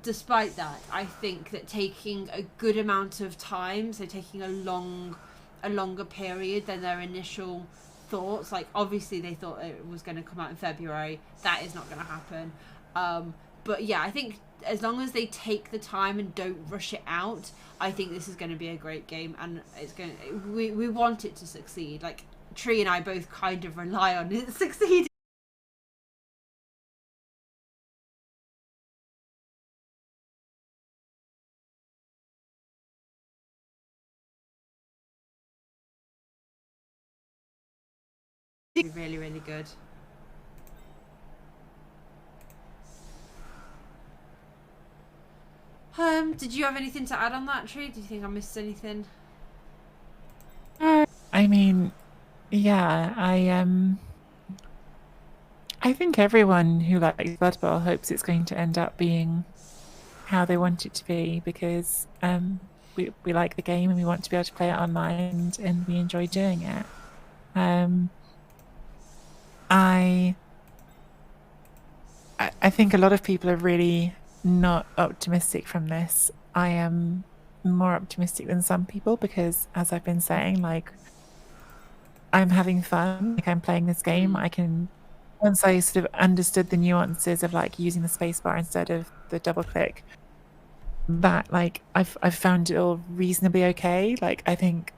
A: despite that, I think that taking a good amount of time, so taking a longer period than their initial thoughts, like obviously they thought it was going to come out in February, that is not going to happen, but yeah, I think as long as they take the time and don't rush it out, I think this is going to be a great game, and we want it to succeed. Like Tree and I both kind of rely on it succeeding. be really, really good. Did you have anything to add on that, Tree? Did you think I missed anything?
B: I mean, yeah, I think everyone who likes Blood Bowl hopes it's going to end up being how they want it to be, because we like the game and we want to be able to play it online, and we enjoy doing it. I think a lot of people are really not optimistic from this. I am more optimistic than some people because, as I've been saying, like, I'm having fun. Like, I'm playing this game. I can, once I sort of understood the nuances of like using the spacebar instead of the double click, that like I've found it all reasonably okay. Like, I think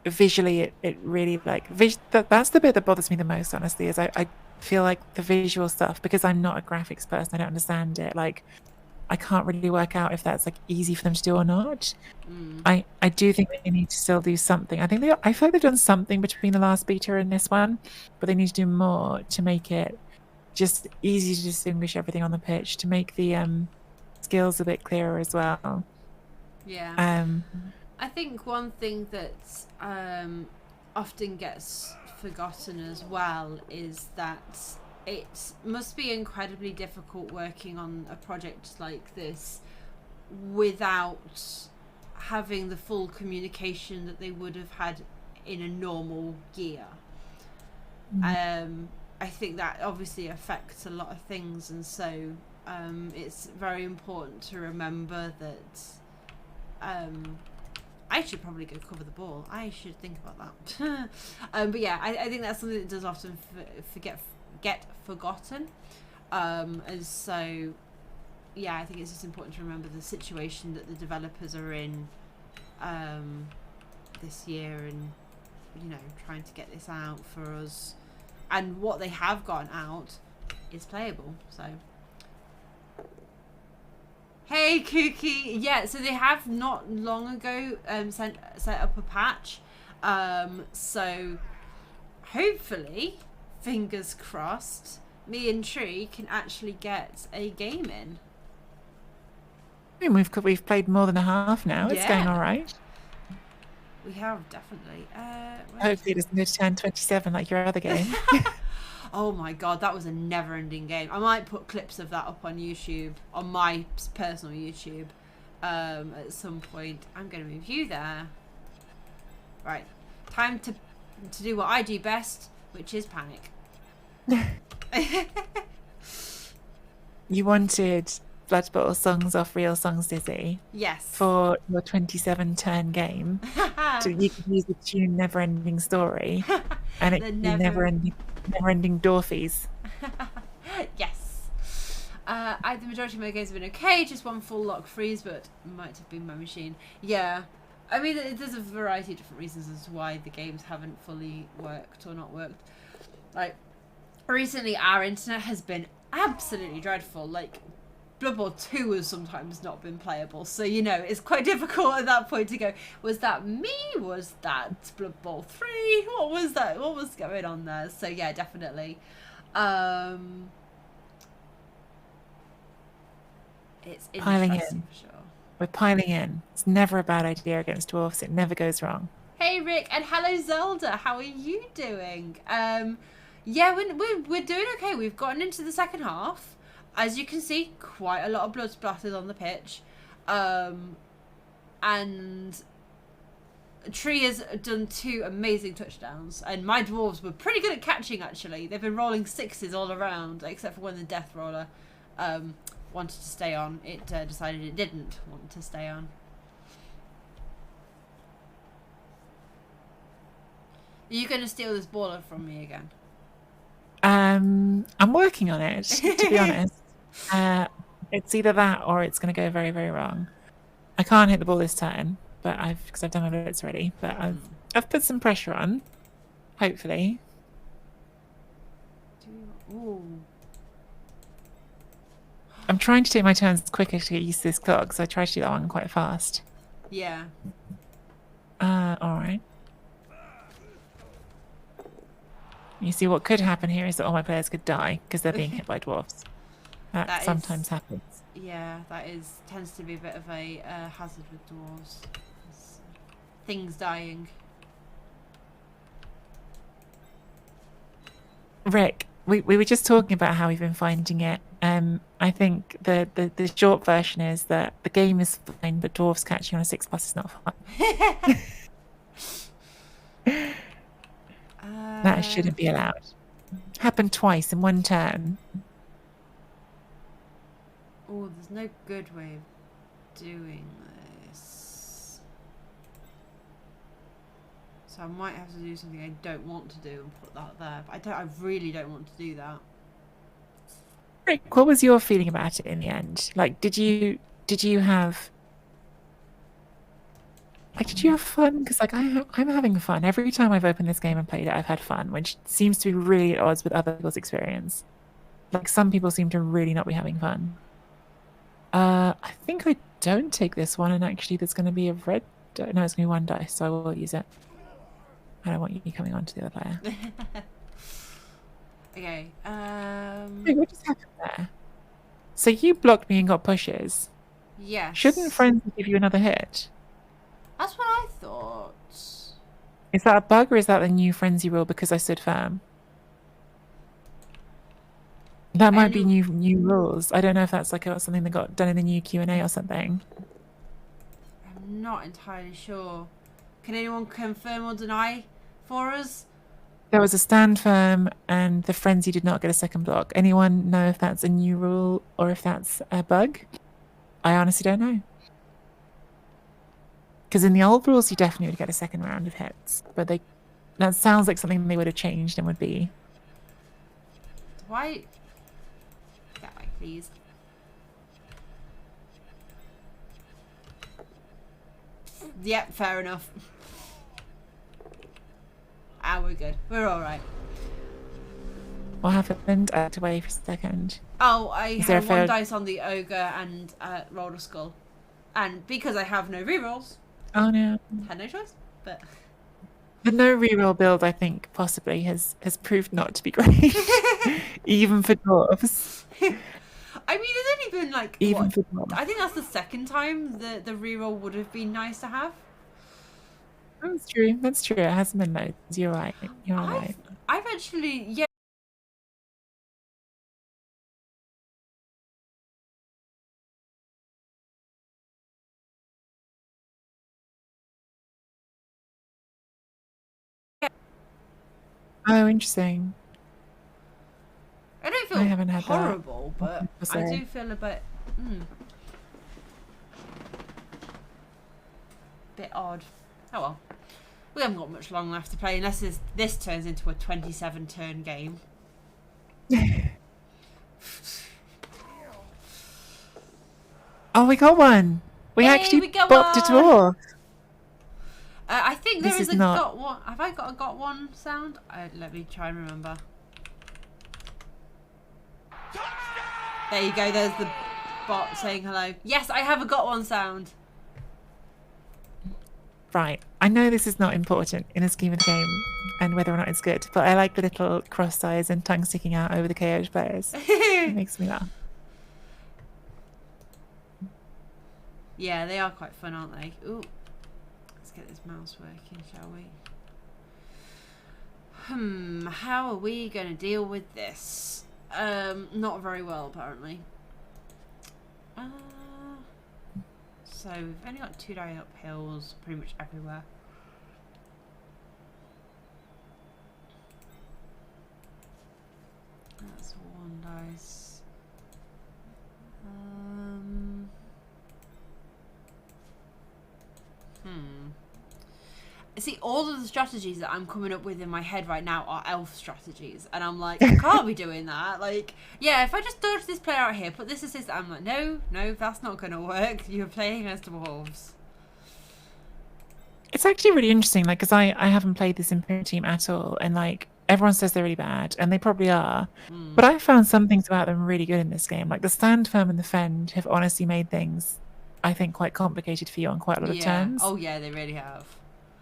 B: visually it really like that's the bit that bothers me the most, honestly, is I feel like the visual stuff, because I'm not a graphics person, I don't understand it. Like, I can't really work out if that's like easy for them to do or not. I do think they need to still do something. I feel like they've done something between the last beta and this one, but they need to do more to make it just easy to distinguish everything on the pitch, to make the skills a bit clearer as well.
A: Yeah. I think one thing that often gets forgotten as well is that it must be incredibly difficult working on a project like this without having the full communication that they would have had in a normal gear. I think that obviously affects a lot of things, and so it's very important to remember that I should probably go cover the ball. I should think about that. But yeah, I think that's something that does often get forgotten. And so, yeah, I think it's just important to remember the situation that the developers are in this year, and, you know, trying to get this out for us. And what they have gotten out is playable, so... Hey, Kooky! Yeah, so they have not long ago set up a patch. So hopefully, fingers crossed, me and Tree can actually get a game in.
B: I mean, we've played more than a half now. It's going all right.
A: We have, definitely.
B: Hopefully it doesn't go to turn 27 like your other game.
A: Oh my god, that was a never-ending game. I might put clips of that up on YouTube, on my personal YouTube, at some point. I'm going to move you there. Right, time to do what I do best, which is panic.
B: You wanted Blood Bowl songs off Real Songs, Dizzy?
A: Yes.
B: For your 27-turn game. So you could use the tune Never Ending Story, and it could be Never Ending Dorfies.
A: Yes. The majority of my games have been okay, just one full lock freeze, but it might have been my machine. Yeah. I mean, there's a variety of different reasons as to why the games haven't fully worked or not worked. Like, recently our internet has been absolutely dreadful. Like, Blood Bowl 2 has sometimes not been playable, so, you know, it's quite difficult at that point to go, was that me? Was that Blood Bowl 3? What was that? What was going on there? So, yeah, definitely. It's
B: piling in.
A: For sure.
B: We're piling in. It's never a bad idea against dwarfs. It never goes wrong.
A: Hey, Rick, and hello, Zelda. How are you doing? Yeah, we're doing okay. We've gotten into the second half. As you can see, quite a lot of blood splattered on the pitch. And Tree has done 2 amazing touchdowns. And my dwarves were pretty good at catching, actually. They've been rolling 6s all around, except for when the death roller wanted to stay on. It decided it didn't want to stay on. Are you going to steal this baller from me again?
B: I'm working on it, to be honest. It's either that or it's going to go very, very wrong. I can't hit the ball this turn, but because I've done my bits already. But I've put some pressure on, hopefully.
A: Ooh.
B: I'm trying to take my turns quicker to get used to this clock, because I try to do that one quite fast.
A: Yeah.
B: All right. You see, what could happen here is that all my players could die because they're being hit by dwarfs. That sometimes happens.
A: Yeah, that tends to be a bit of a hazard with dwarves. Things dying.
B: Rick, we were just talking about how we've been finding it. I think the short version is that the game is fine, but dwarves catching on a 6+ is not fun. That shouldn't be allowed. Happened twice in one turn.
A: Oh, there's no good way of doing this. So I might have to do something I don't want to do and put that there. But I really don't want to do that.
B: Rick, what was your feeling about it in the end? Like, did you have fun? Because like I'm having fun every time I've opened this game and played it. I've had fun, which seems to be really at odds with other people's experience. Like some people seem to really not be having fun. I think I don't take this one, and actually there's going to be a red. No, it's going to be 1 dice, so I will use it. I don't want you coming on to the other player.
A: Okay.
B: Wait, what just happened there? So you blocked me and got pushes.
A: Yes.
B: Shouldn't frenzy give you another hit?
A: That's what I thought.
B: Is that a bug, or is that the new frenzy rule because I stood firm? That might be new rules. I don't know if that's like something that got done in the new Q&A or something.
A: I'm not entirely sure. Can anyone confirm or deny for us?
B: There was a stand firm and the frenzy did not get a second block. Anyone know if that's a new rule or if that's a bug? I honestly don't know. Because in the old rules, you definitely would get a second round of hits. But that sounds like something they would have changed and would be.
A: Why? That way, please. Yep, fair enough. Ah, we're good. We're all right.
B: What happened? I had to wait for a second.
A: Oh, I had 1 dice on the ogre and rolled a skull. And because I have no rerolls,
B: oh no,
A: had no choice. But
B: the no reroll build, I think, possibly has proved not to be great, even for dwarves.
A: I mean, there's only been like
B: even for dwarves.
A: I think that's the second time the reroll would have been nice to have.
B: That's true. That's true. It hasn't been loads. You're right. You're right.
A: I've actually,
B: Oh, interesting.
A: I don't feel
B: haven't had
A: horrible,
B: that.
A: but I do feel a bit odd. Oh well. We haven't got much long left to play unless this turns into a 27 turn game.
B: Oh, we got one. We actually bopped a dwarf.
A: I think there is a got one. Have I got a got one sound? Let me try and remember. There you go. There's the bot saying hello. Yes, I have a got one sound.
B: Right. I know this is not important in a scheme of the game and whether or not it's good, but I like the little cross eyes and tongue sticking out over the KO players. It makes me laugh.
A: Yeah, they are quite fun, aren't they? Ooh. Let's get this mouse working, shall we? How are we going to deal with this? Not very well, apparently. So we've only got 2 die up hills pretty much everywhere. That's 1 dice. See, all of the strategies that I'm coming up with in my head right now are elf strategies, and I'm like, I can't be doing that. Like, yeah, if I just dodge this player out here, put this assist, I'm like, no, that's not going to work. You're playing against dwarves.
B: It's actually really interesting, like, because I haven't played this Imperial team at all, and like everyone says they're really bad, and they probably are. But I found some things about them really good in this game. Like the stand firm and the fend have honestly made things, I think, quite complicated for you on quite a lot of turns.
A: Oh yeah, they really have.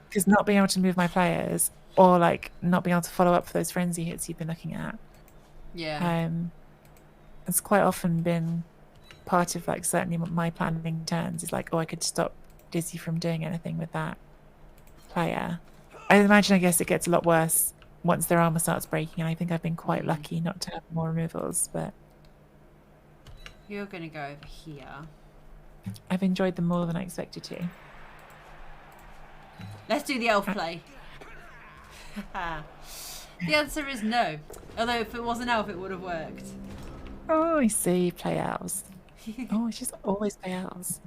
B: Because not being able to move my players or like not being able to follow up for those frenzy hits you've been looking at.
A: Yeah.
B: It's quite often been part of like certainly my planning turns is like, oh, I could stop Dizzy from doing anything with that player. I imagine, I guess it gets a lot worse once their armor starts breaking, and I think I've been quite lucky not to have more removals, but
A: You're gonna go over here.
B: I've enjoyed them more than I expected to.
A: Let's do the elf play. The answer is no. Although if it was an elf, it would have worked.
B: Oh, I see. Play elves. Oh, it's just always play elves.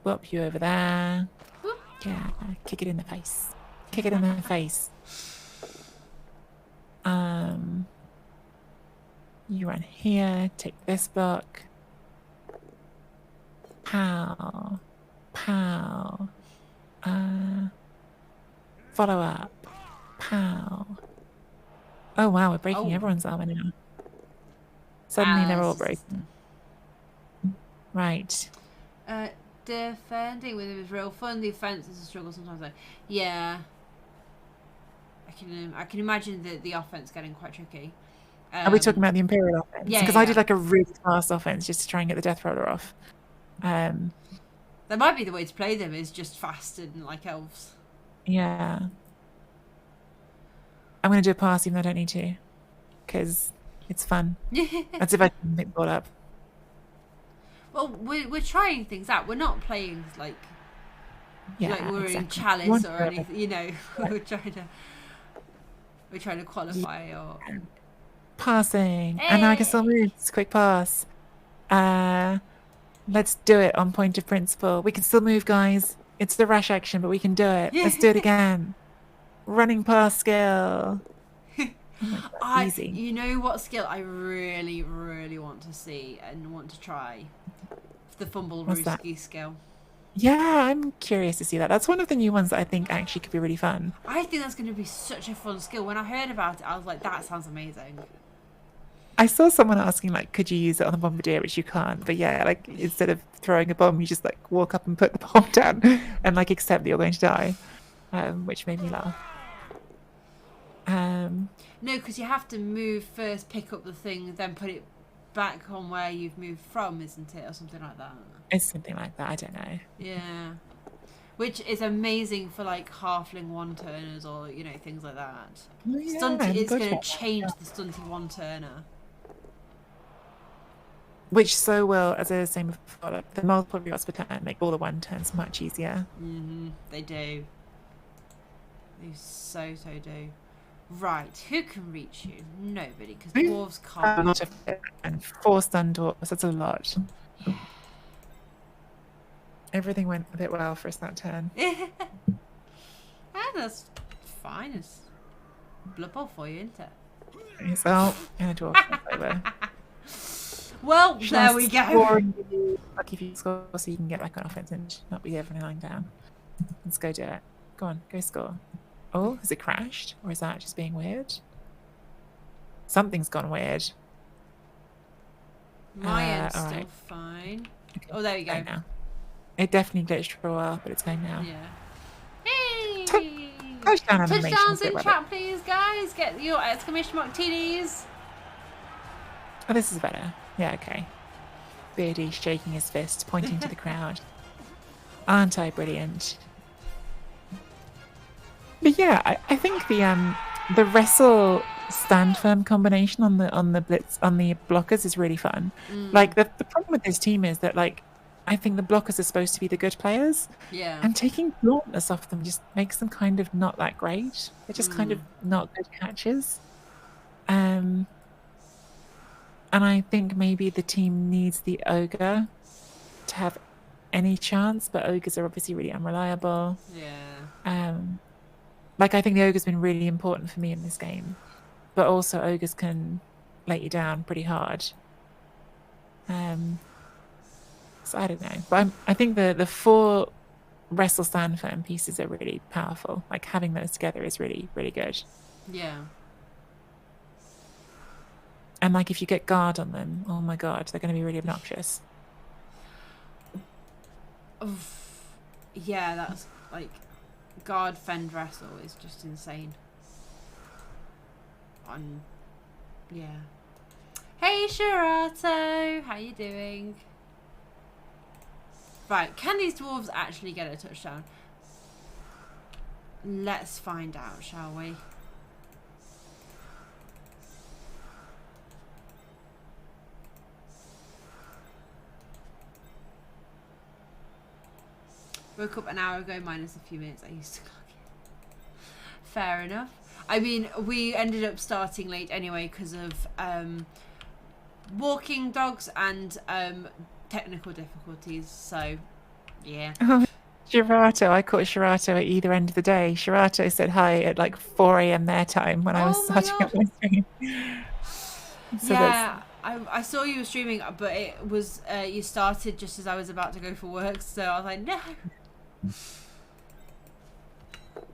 B: Whoop you over there.
A: Whoop.
B: Yeah, kick it in the face. Kick it in the face. You run here, take this block. Pow. Pow. Follow up. Pow. Oh wow, we're breaking everyone's armor now. Suddenly they're all broken. Right.
A: Defending with him is real fun. The offense is a struggle sometimes though. Yeah. I can imagine the offense getting quite tricky.
B: Are we talking about the Imperial offense?
A: Yeah.
B: Because I did like a really fast offense just to try and get the Death Roller off.
A: That might be the way to play them, is just fast and like elves.
B: Yeah. I'm going to do a pass even though I don't need to. Because it's fun. That's if I can pick the ball up.
A: Well, we're trying things out. We're not playing like we're in Chalice or anything. You know, we're trying to qualify or
B: passing. Hey. And now I can still move. It's a quick pass. Let's do it on point of principle. We can still move, guys. It's the rash action, but we can do it. Let's do it again. Running pass skill. Oh God, easy.
A: You know what skill I really, really want to see and want to try? The fumble Rooski skill.
B: Yeah, I'm curious to see that. That's one of the new ones that I think actually could be really fun.
A: I think that's going to be such a fun skill. When I heard about it, I was like, that sounds amazing.
B: I saw someone asking, like, could you use it on the Bombardier, which you can't. But yeah, like, instead of throwing a bomb, you just, like, walk up and put the bomb down and, like, accept that you're going to die, which made me laugh.
A: No, because you have to move first, pick up the thing, then put it back on where you've moved from, isn't it? Or something like that.
B: It's something like that. I don't know.
A: Yeah. Which is amazing for, like, halfling one-turners or, you know, things like that. Yeah, Stunty is going to change the stunty one-turner. Which
B: so will, as I was saying before, like, the multiple rerots per turn make all the one-turns much easier.
A: They do. They so do. Right, who can reach you? Nobody, because dwarves can't.
B: And 4 stun dwarves, that's a lot. Everything went a bit well for us that turn.
A: That's fine. It's Blood Bowl for you, isn't it?
B: Well, and a dwarf over.
A: Well, there we go.
B: I'll give you a score so you can get back on offense and not be everything lying down. Let's go do it. Go on, go score. Oh, has it crashed? Or is that just being weird? Something's gone weird.
A: My end's still fine. Okay. Oh, there we go.
B: Now. It definitely glitched for a while, but it's going now.
A: Yeah. Hey!
B: Touchdowns
A: in chat, please, guys. Get your exclamation mark TDs.
B: Oh, this is better. Yeah, okay. Beardy shaking his fist, pointing to the crowd. Aren't I brilliant? But yeah, I think the wrestle stand firm combination on the blitz on the blockers is really fun. Like the problem with this team is that, like, I think the blockers are supposed to be the good players.
A: Yeah.
B: And taking bluntness off them just makes them kind of not that great. They're just kind of not good catches. And I think maybe the team needs the ogre to have any chance, but ogres are obviously really unreliable.
A: Yeah.
B: Like, I think the ogre's been really important for me in this game, but also ogres can let you down pretty hard. So I don't know, but I think the 4 wrestle stand firm pieces are really powerful. Like, having those together is really, really good.
A: Yeah.
B: And like, if you get guard on them, oh my god, they're going to be really obnoxious.
A: Yeah, that's like guard fend wrestle is just insane. Yeah. Hey Shirato, how you doing? Right, can these dwarves actually get a touchdown? Let's find out, shall we? Woke up an hour ago, minus a few minutes. I used to clock it. Fair enough. I mean, we ended up starting late anyway because of walking dogs and technical difficulties. So, yeah.
B: Shirato, I caught Shirato at either end of the day. Shirato said hi at like 4 a.m. their time when I was starting up my stream. So
A: yeah, I saw you were streaming, but it was you started just as I was about to go for work, so I was like, no.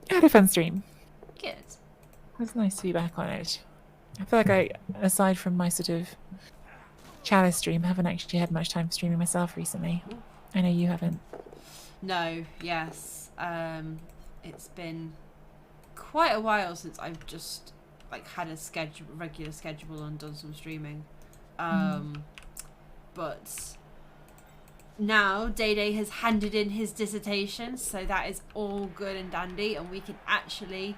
B: I had a fun stream.
A: Good.
B: It was nice to be back on it. I feel like aside from my sort of Chalice stream, I haven't actually had much time for streaming myself recently. I know you haven't.
A: No, yes. It's been quite a while since I've just like had a regular schedule and done some streaming. But now Day has handed in his dissertation, so that is all good and dandy, and we can actually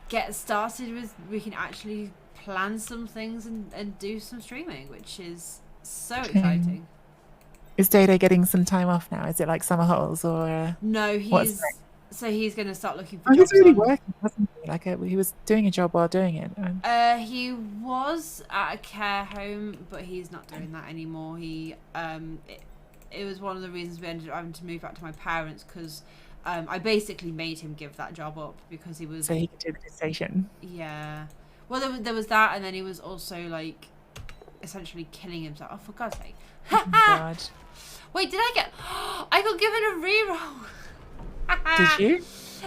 A: get started with, we can actually plan some things and do some streaming, which is so exciting.
B: Is Day getting some time off now? Is it like summer holes or
A: no? He's going to start looking for jobs.
B: He's really working, wasn't he? Like he was doing a job while doing it.
A: He was at a care home, but he's not doing that anymore. He it was one of the reasons we ended up having to move back to my parents, because I basically made him give that job up because he was,
B: so he could do the dissertation.
A: Yeah, well there was that, and then he was also like essentially killing himself. Oh, for God's sake.
B: Oh God.
A: Wait, did I got given a reroll?
B: Did you?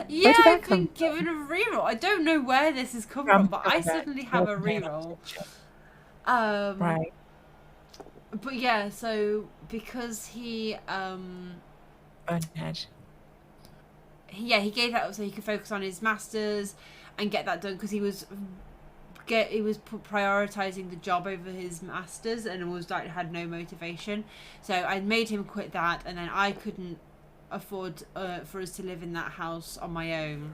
A: Yeah, I've been given a reroll. I don't know where this has come from, but I suddenly have a reroll.
B: Right.
A: But yeah, so because he
B: Bonehead.
A: Yeah, he gave that up so he could focus on his masters and get that done, because he was prioritizing the job over his masters and was like had no motivation. So I made him quit that, and then I couldn't afford for us to live in that house on my own,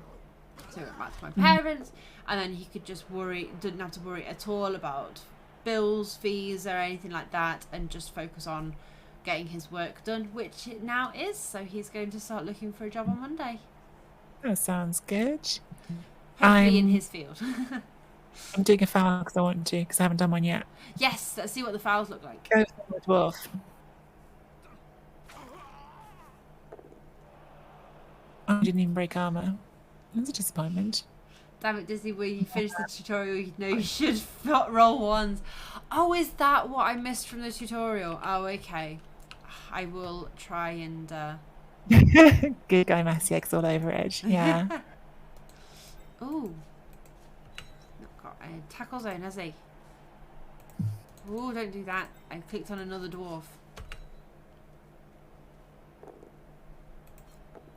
A: so I went back to my parents, and then he could just didn't have to worry at all about bills, fees or anything like that, and just focus on getting his work done, which it now is. So he's going to start looking for a job on Monday.
B: That sounds good.
A: Hopefully in his field.
B: I'm doing a foul because I want to, because I haven't done one yet.
A: Yes, let's see what the fouls look like.
B: Go for the dwarf. I didn't even break armor. That's a disappointment.
A: Damn it, Dizzy, when you finish the tutorial, you know you should not roll ones. Oh, is that what I missed from the tutorial? Oh, okay. I will try and...
B: Good guy Masiek's all over it. Yeah.
A: Ooh. Not got a tackle zone, has he? Ooh, don't do that. I clicked on another dwarf.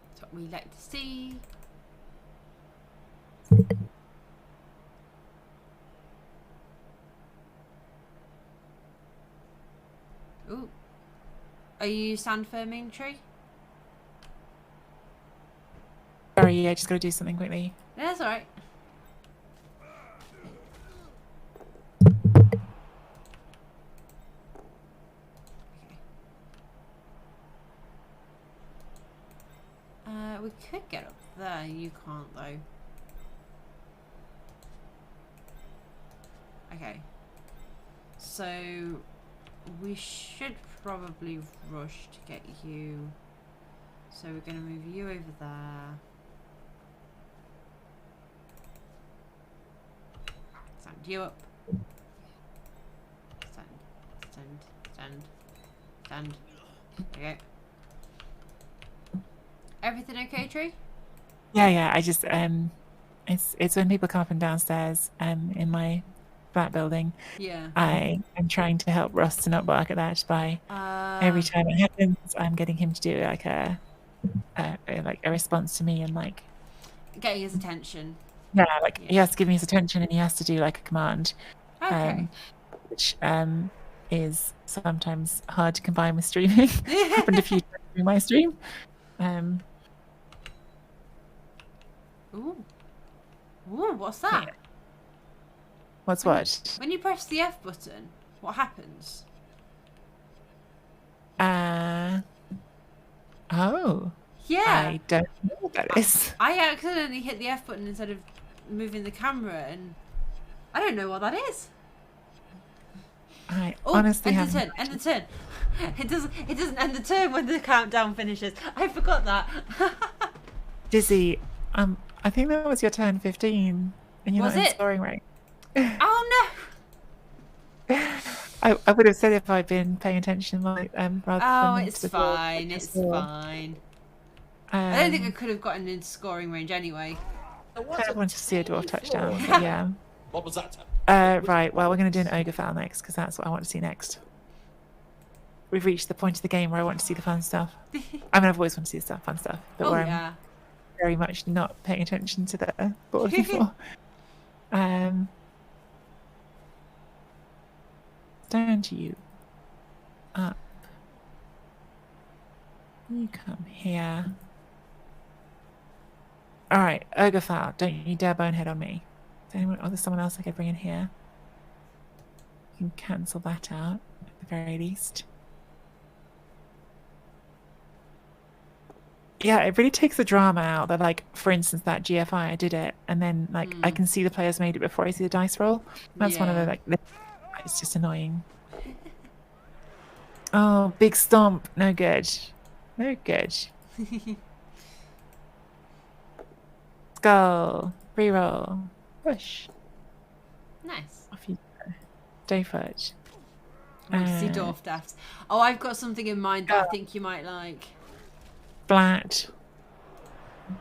A: That's what we like to see. Ooh. Are you sand firming, Tree?
B: Sorry, yeah, just gotta do something quickly.
A: Yeah, that's alright. Okay. We could get up there. You can't though. Okay. So we should probably rush to get you. So we're going to move you over there. Stand you up. Stand. Okay. Everything okay, Tree?
B: Yeah. I just it's when people come up and downstairs in my flat building.
A: Yeah.
B: I am trying to help Ross to not bark at that by every time it happens, I'm getting him to do like a like a response to me and like
A: getting his attention.
B: Yeah, like he has to give me his attention and he has to do like a command.
A: Okay.
B: Which is sometimes hard to combine with streaming. Happened a few times during my stream.
A: Ooh. Ooh, what's that?
B: Yeah. What's what?
A: When you press the F button, what happens?
B: Oh.
A: Yeah.
B: I don't know what that is.
A: I accidentally hit the F button instead of moving the camera, and I don't know what that is.
B: I honestly
A: haven't. End the turn. It doesn't end the turn when the countdown finishes. I forgot that.
B: Dizzy, I think that was your turn 15, and you're not in scoring rank.
A: Oh no!
B: I would have said if I'd been paying attention, like rather than.
A: It's fine. It's fine. I don't think I could have gotten into scoring range anyway.
B: I wanted to see a dwarf touchdown, but yeah.
C: What was that?
B: Right, well, we're going to do an ogre foul next, because that's what I want to see next. We've reached the point of the game where I want to see the fun stuff. I mean, I've always wanted to see the fun stuff, but where I'm very much not paying attention to the board before. Down to you. Up. You come here. Alright, ogre foul. Don't you dare bonehead on me. Is there anyone, there's someone else I could bring in here? You can cancel that out, at the very least. Yeah, it really takes the drama out that, like, for instance, that GFI, I did it, and then, like, I can see the players made it before I see the dice roll. That's one of the, like, it's just annoying. Oh, big stomp. No good. No good. Skull. Reroll. Push.
A: Nice.
B: Off you go. Dayfoot.
A: See dwarf deaths. Oh, I've got something in mind that I think you might like.
B: Flat.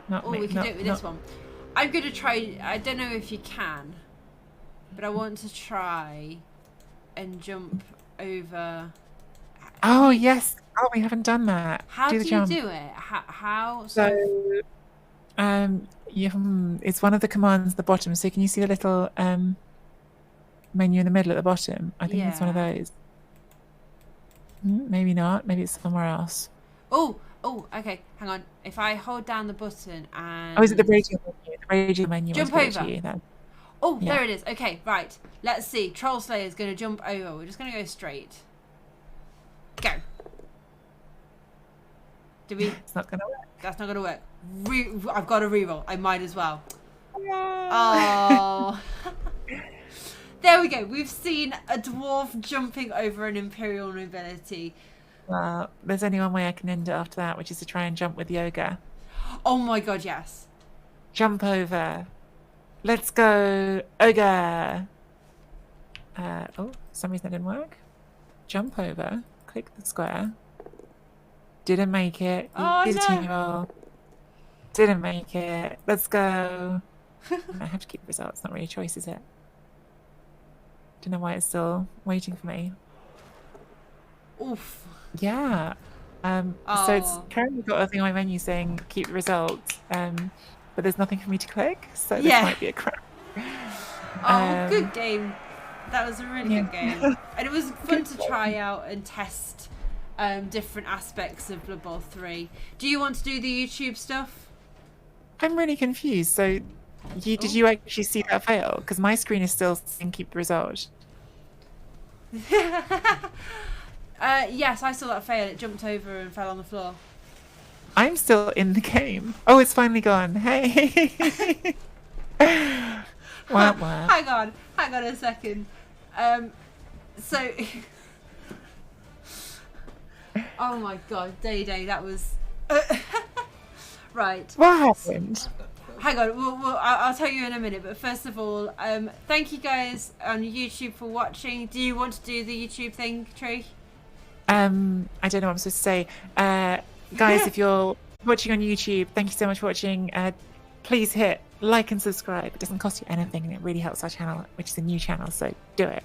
B: Not me.
A: We can do it with this one. I'm going to try... I don't know if you can, but I want to try and jump over...
B: Oh, yes. Oh, we haven't done that.
A: How do you do it? How?
B: So, it's one of the commands at the bottom. So can you see the little menu in the middle at the bottom? I think it's one of those. Maybe not. Maybe it's somewhere else.
A: Oh, okay. Hang on. If I hold down the button and...
B: Oh, is it the radial menu? The radial menu.
A: Jump over.
B: You, then.
A: Oh, yeah. There it is. Okay, right. Let's see. Troll Slayer is going to jump over. We're just going to go straight. Go. Do we?
B: It's not going to work.
A: That's not going to work. I've got to reroll. I might as well. Oh. There we go. We've seen a dwarf jumping over an imperial nobility.
B: Well, there's only one way I can end it after that, which is to try and jump with the ogre.
A: Oh my god, yes.
B: Jump over. Let's go, ogre. Oh, for some reason that didn't work. Jump over. Click the square. Didn't make it. Did a team roll. Didn't make it. Let's go. I have to keep the result. It's not really a choice, is it? Don't know why it's still waiting for me.
A: Oof.
B: Yeah. So it's currently got a thing on my menu saying keep the results, but there's nothing for me to click, so this might be a crap.
A: Oh, good game. That was a really good game. And it was fun to try out and test different aspects of Blood Bowl 3. Do you want to do the YouTube stuff?
B: I'm really confused. So did you actually see that fail? Because my screen is still saying keep the result.
A: Yes, I saw that fail. It jumped over and fell on the floor.
B: I'm still in the game. Oh, it's finally gone. Hey. Hang
A: on a second. So, oh my god, Day, that was right.
B: What happened?
A: Hang on, I'll tell you in a minute. But first of all, thank you guys on YouTube for watching. Do you want to do the YouTube thing, Tree?
B: I don't know what I'm supposed to say. Guys, if you're watching on YouTube, thank you so much for watching. Please hit like and subscribe. It doesn't cost you anything and it really helps our channel, which is a new channel, so do it.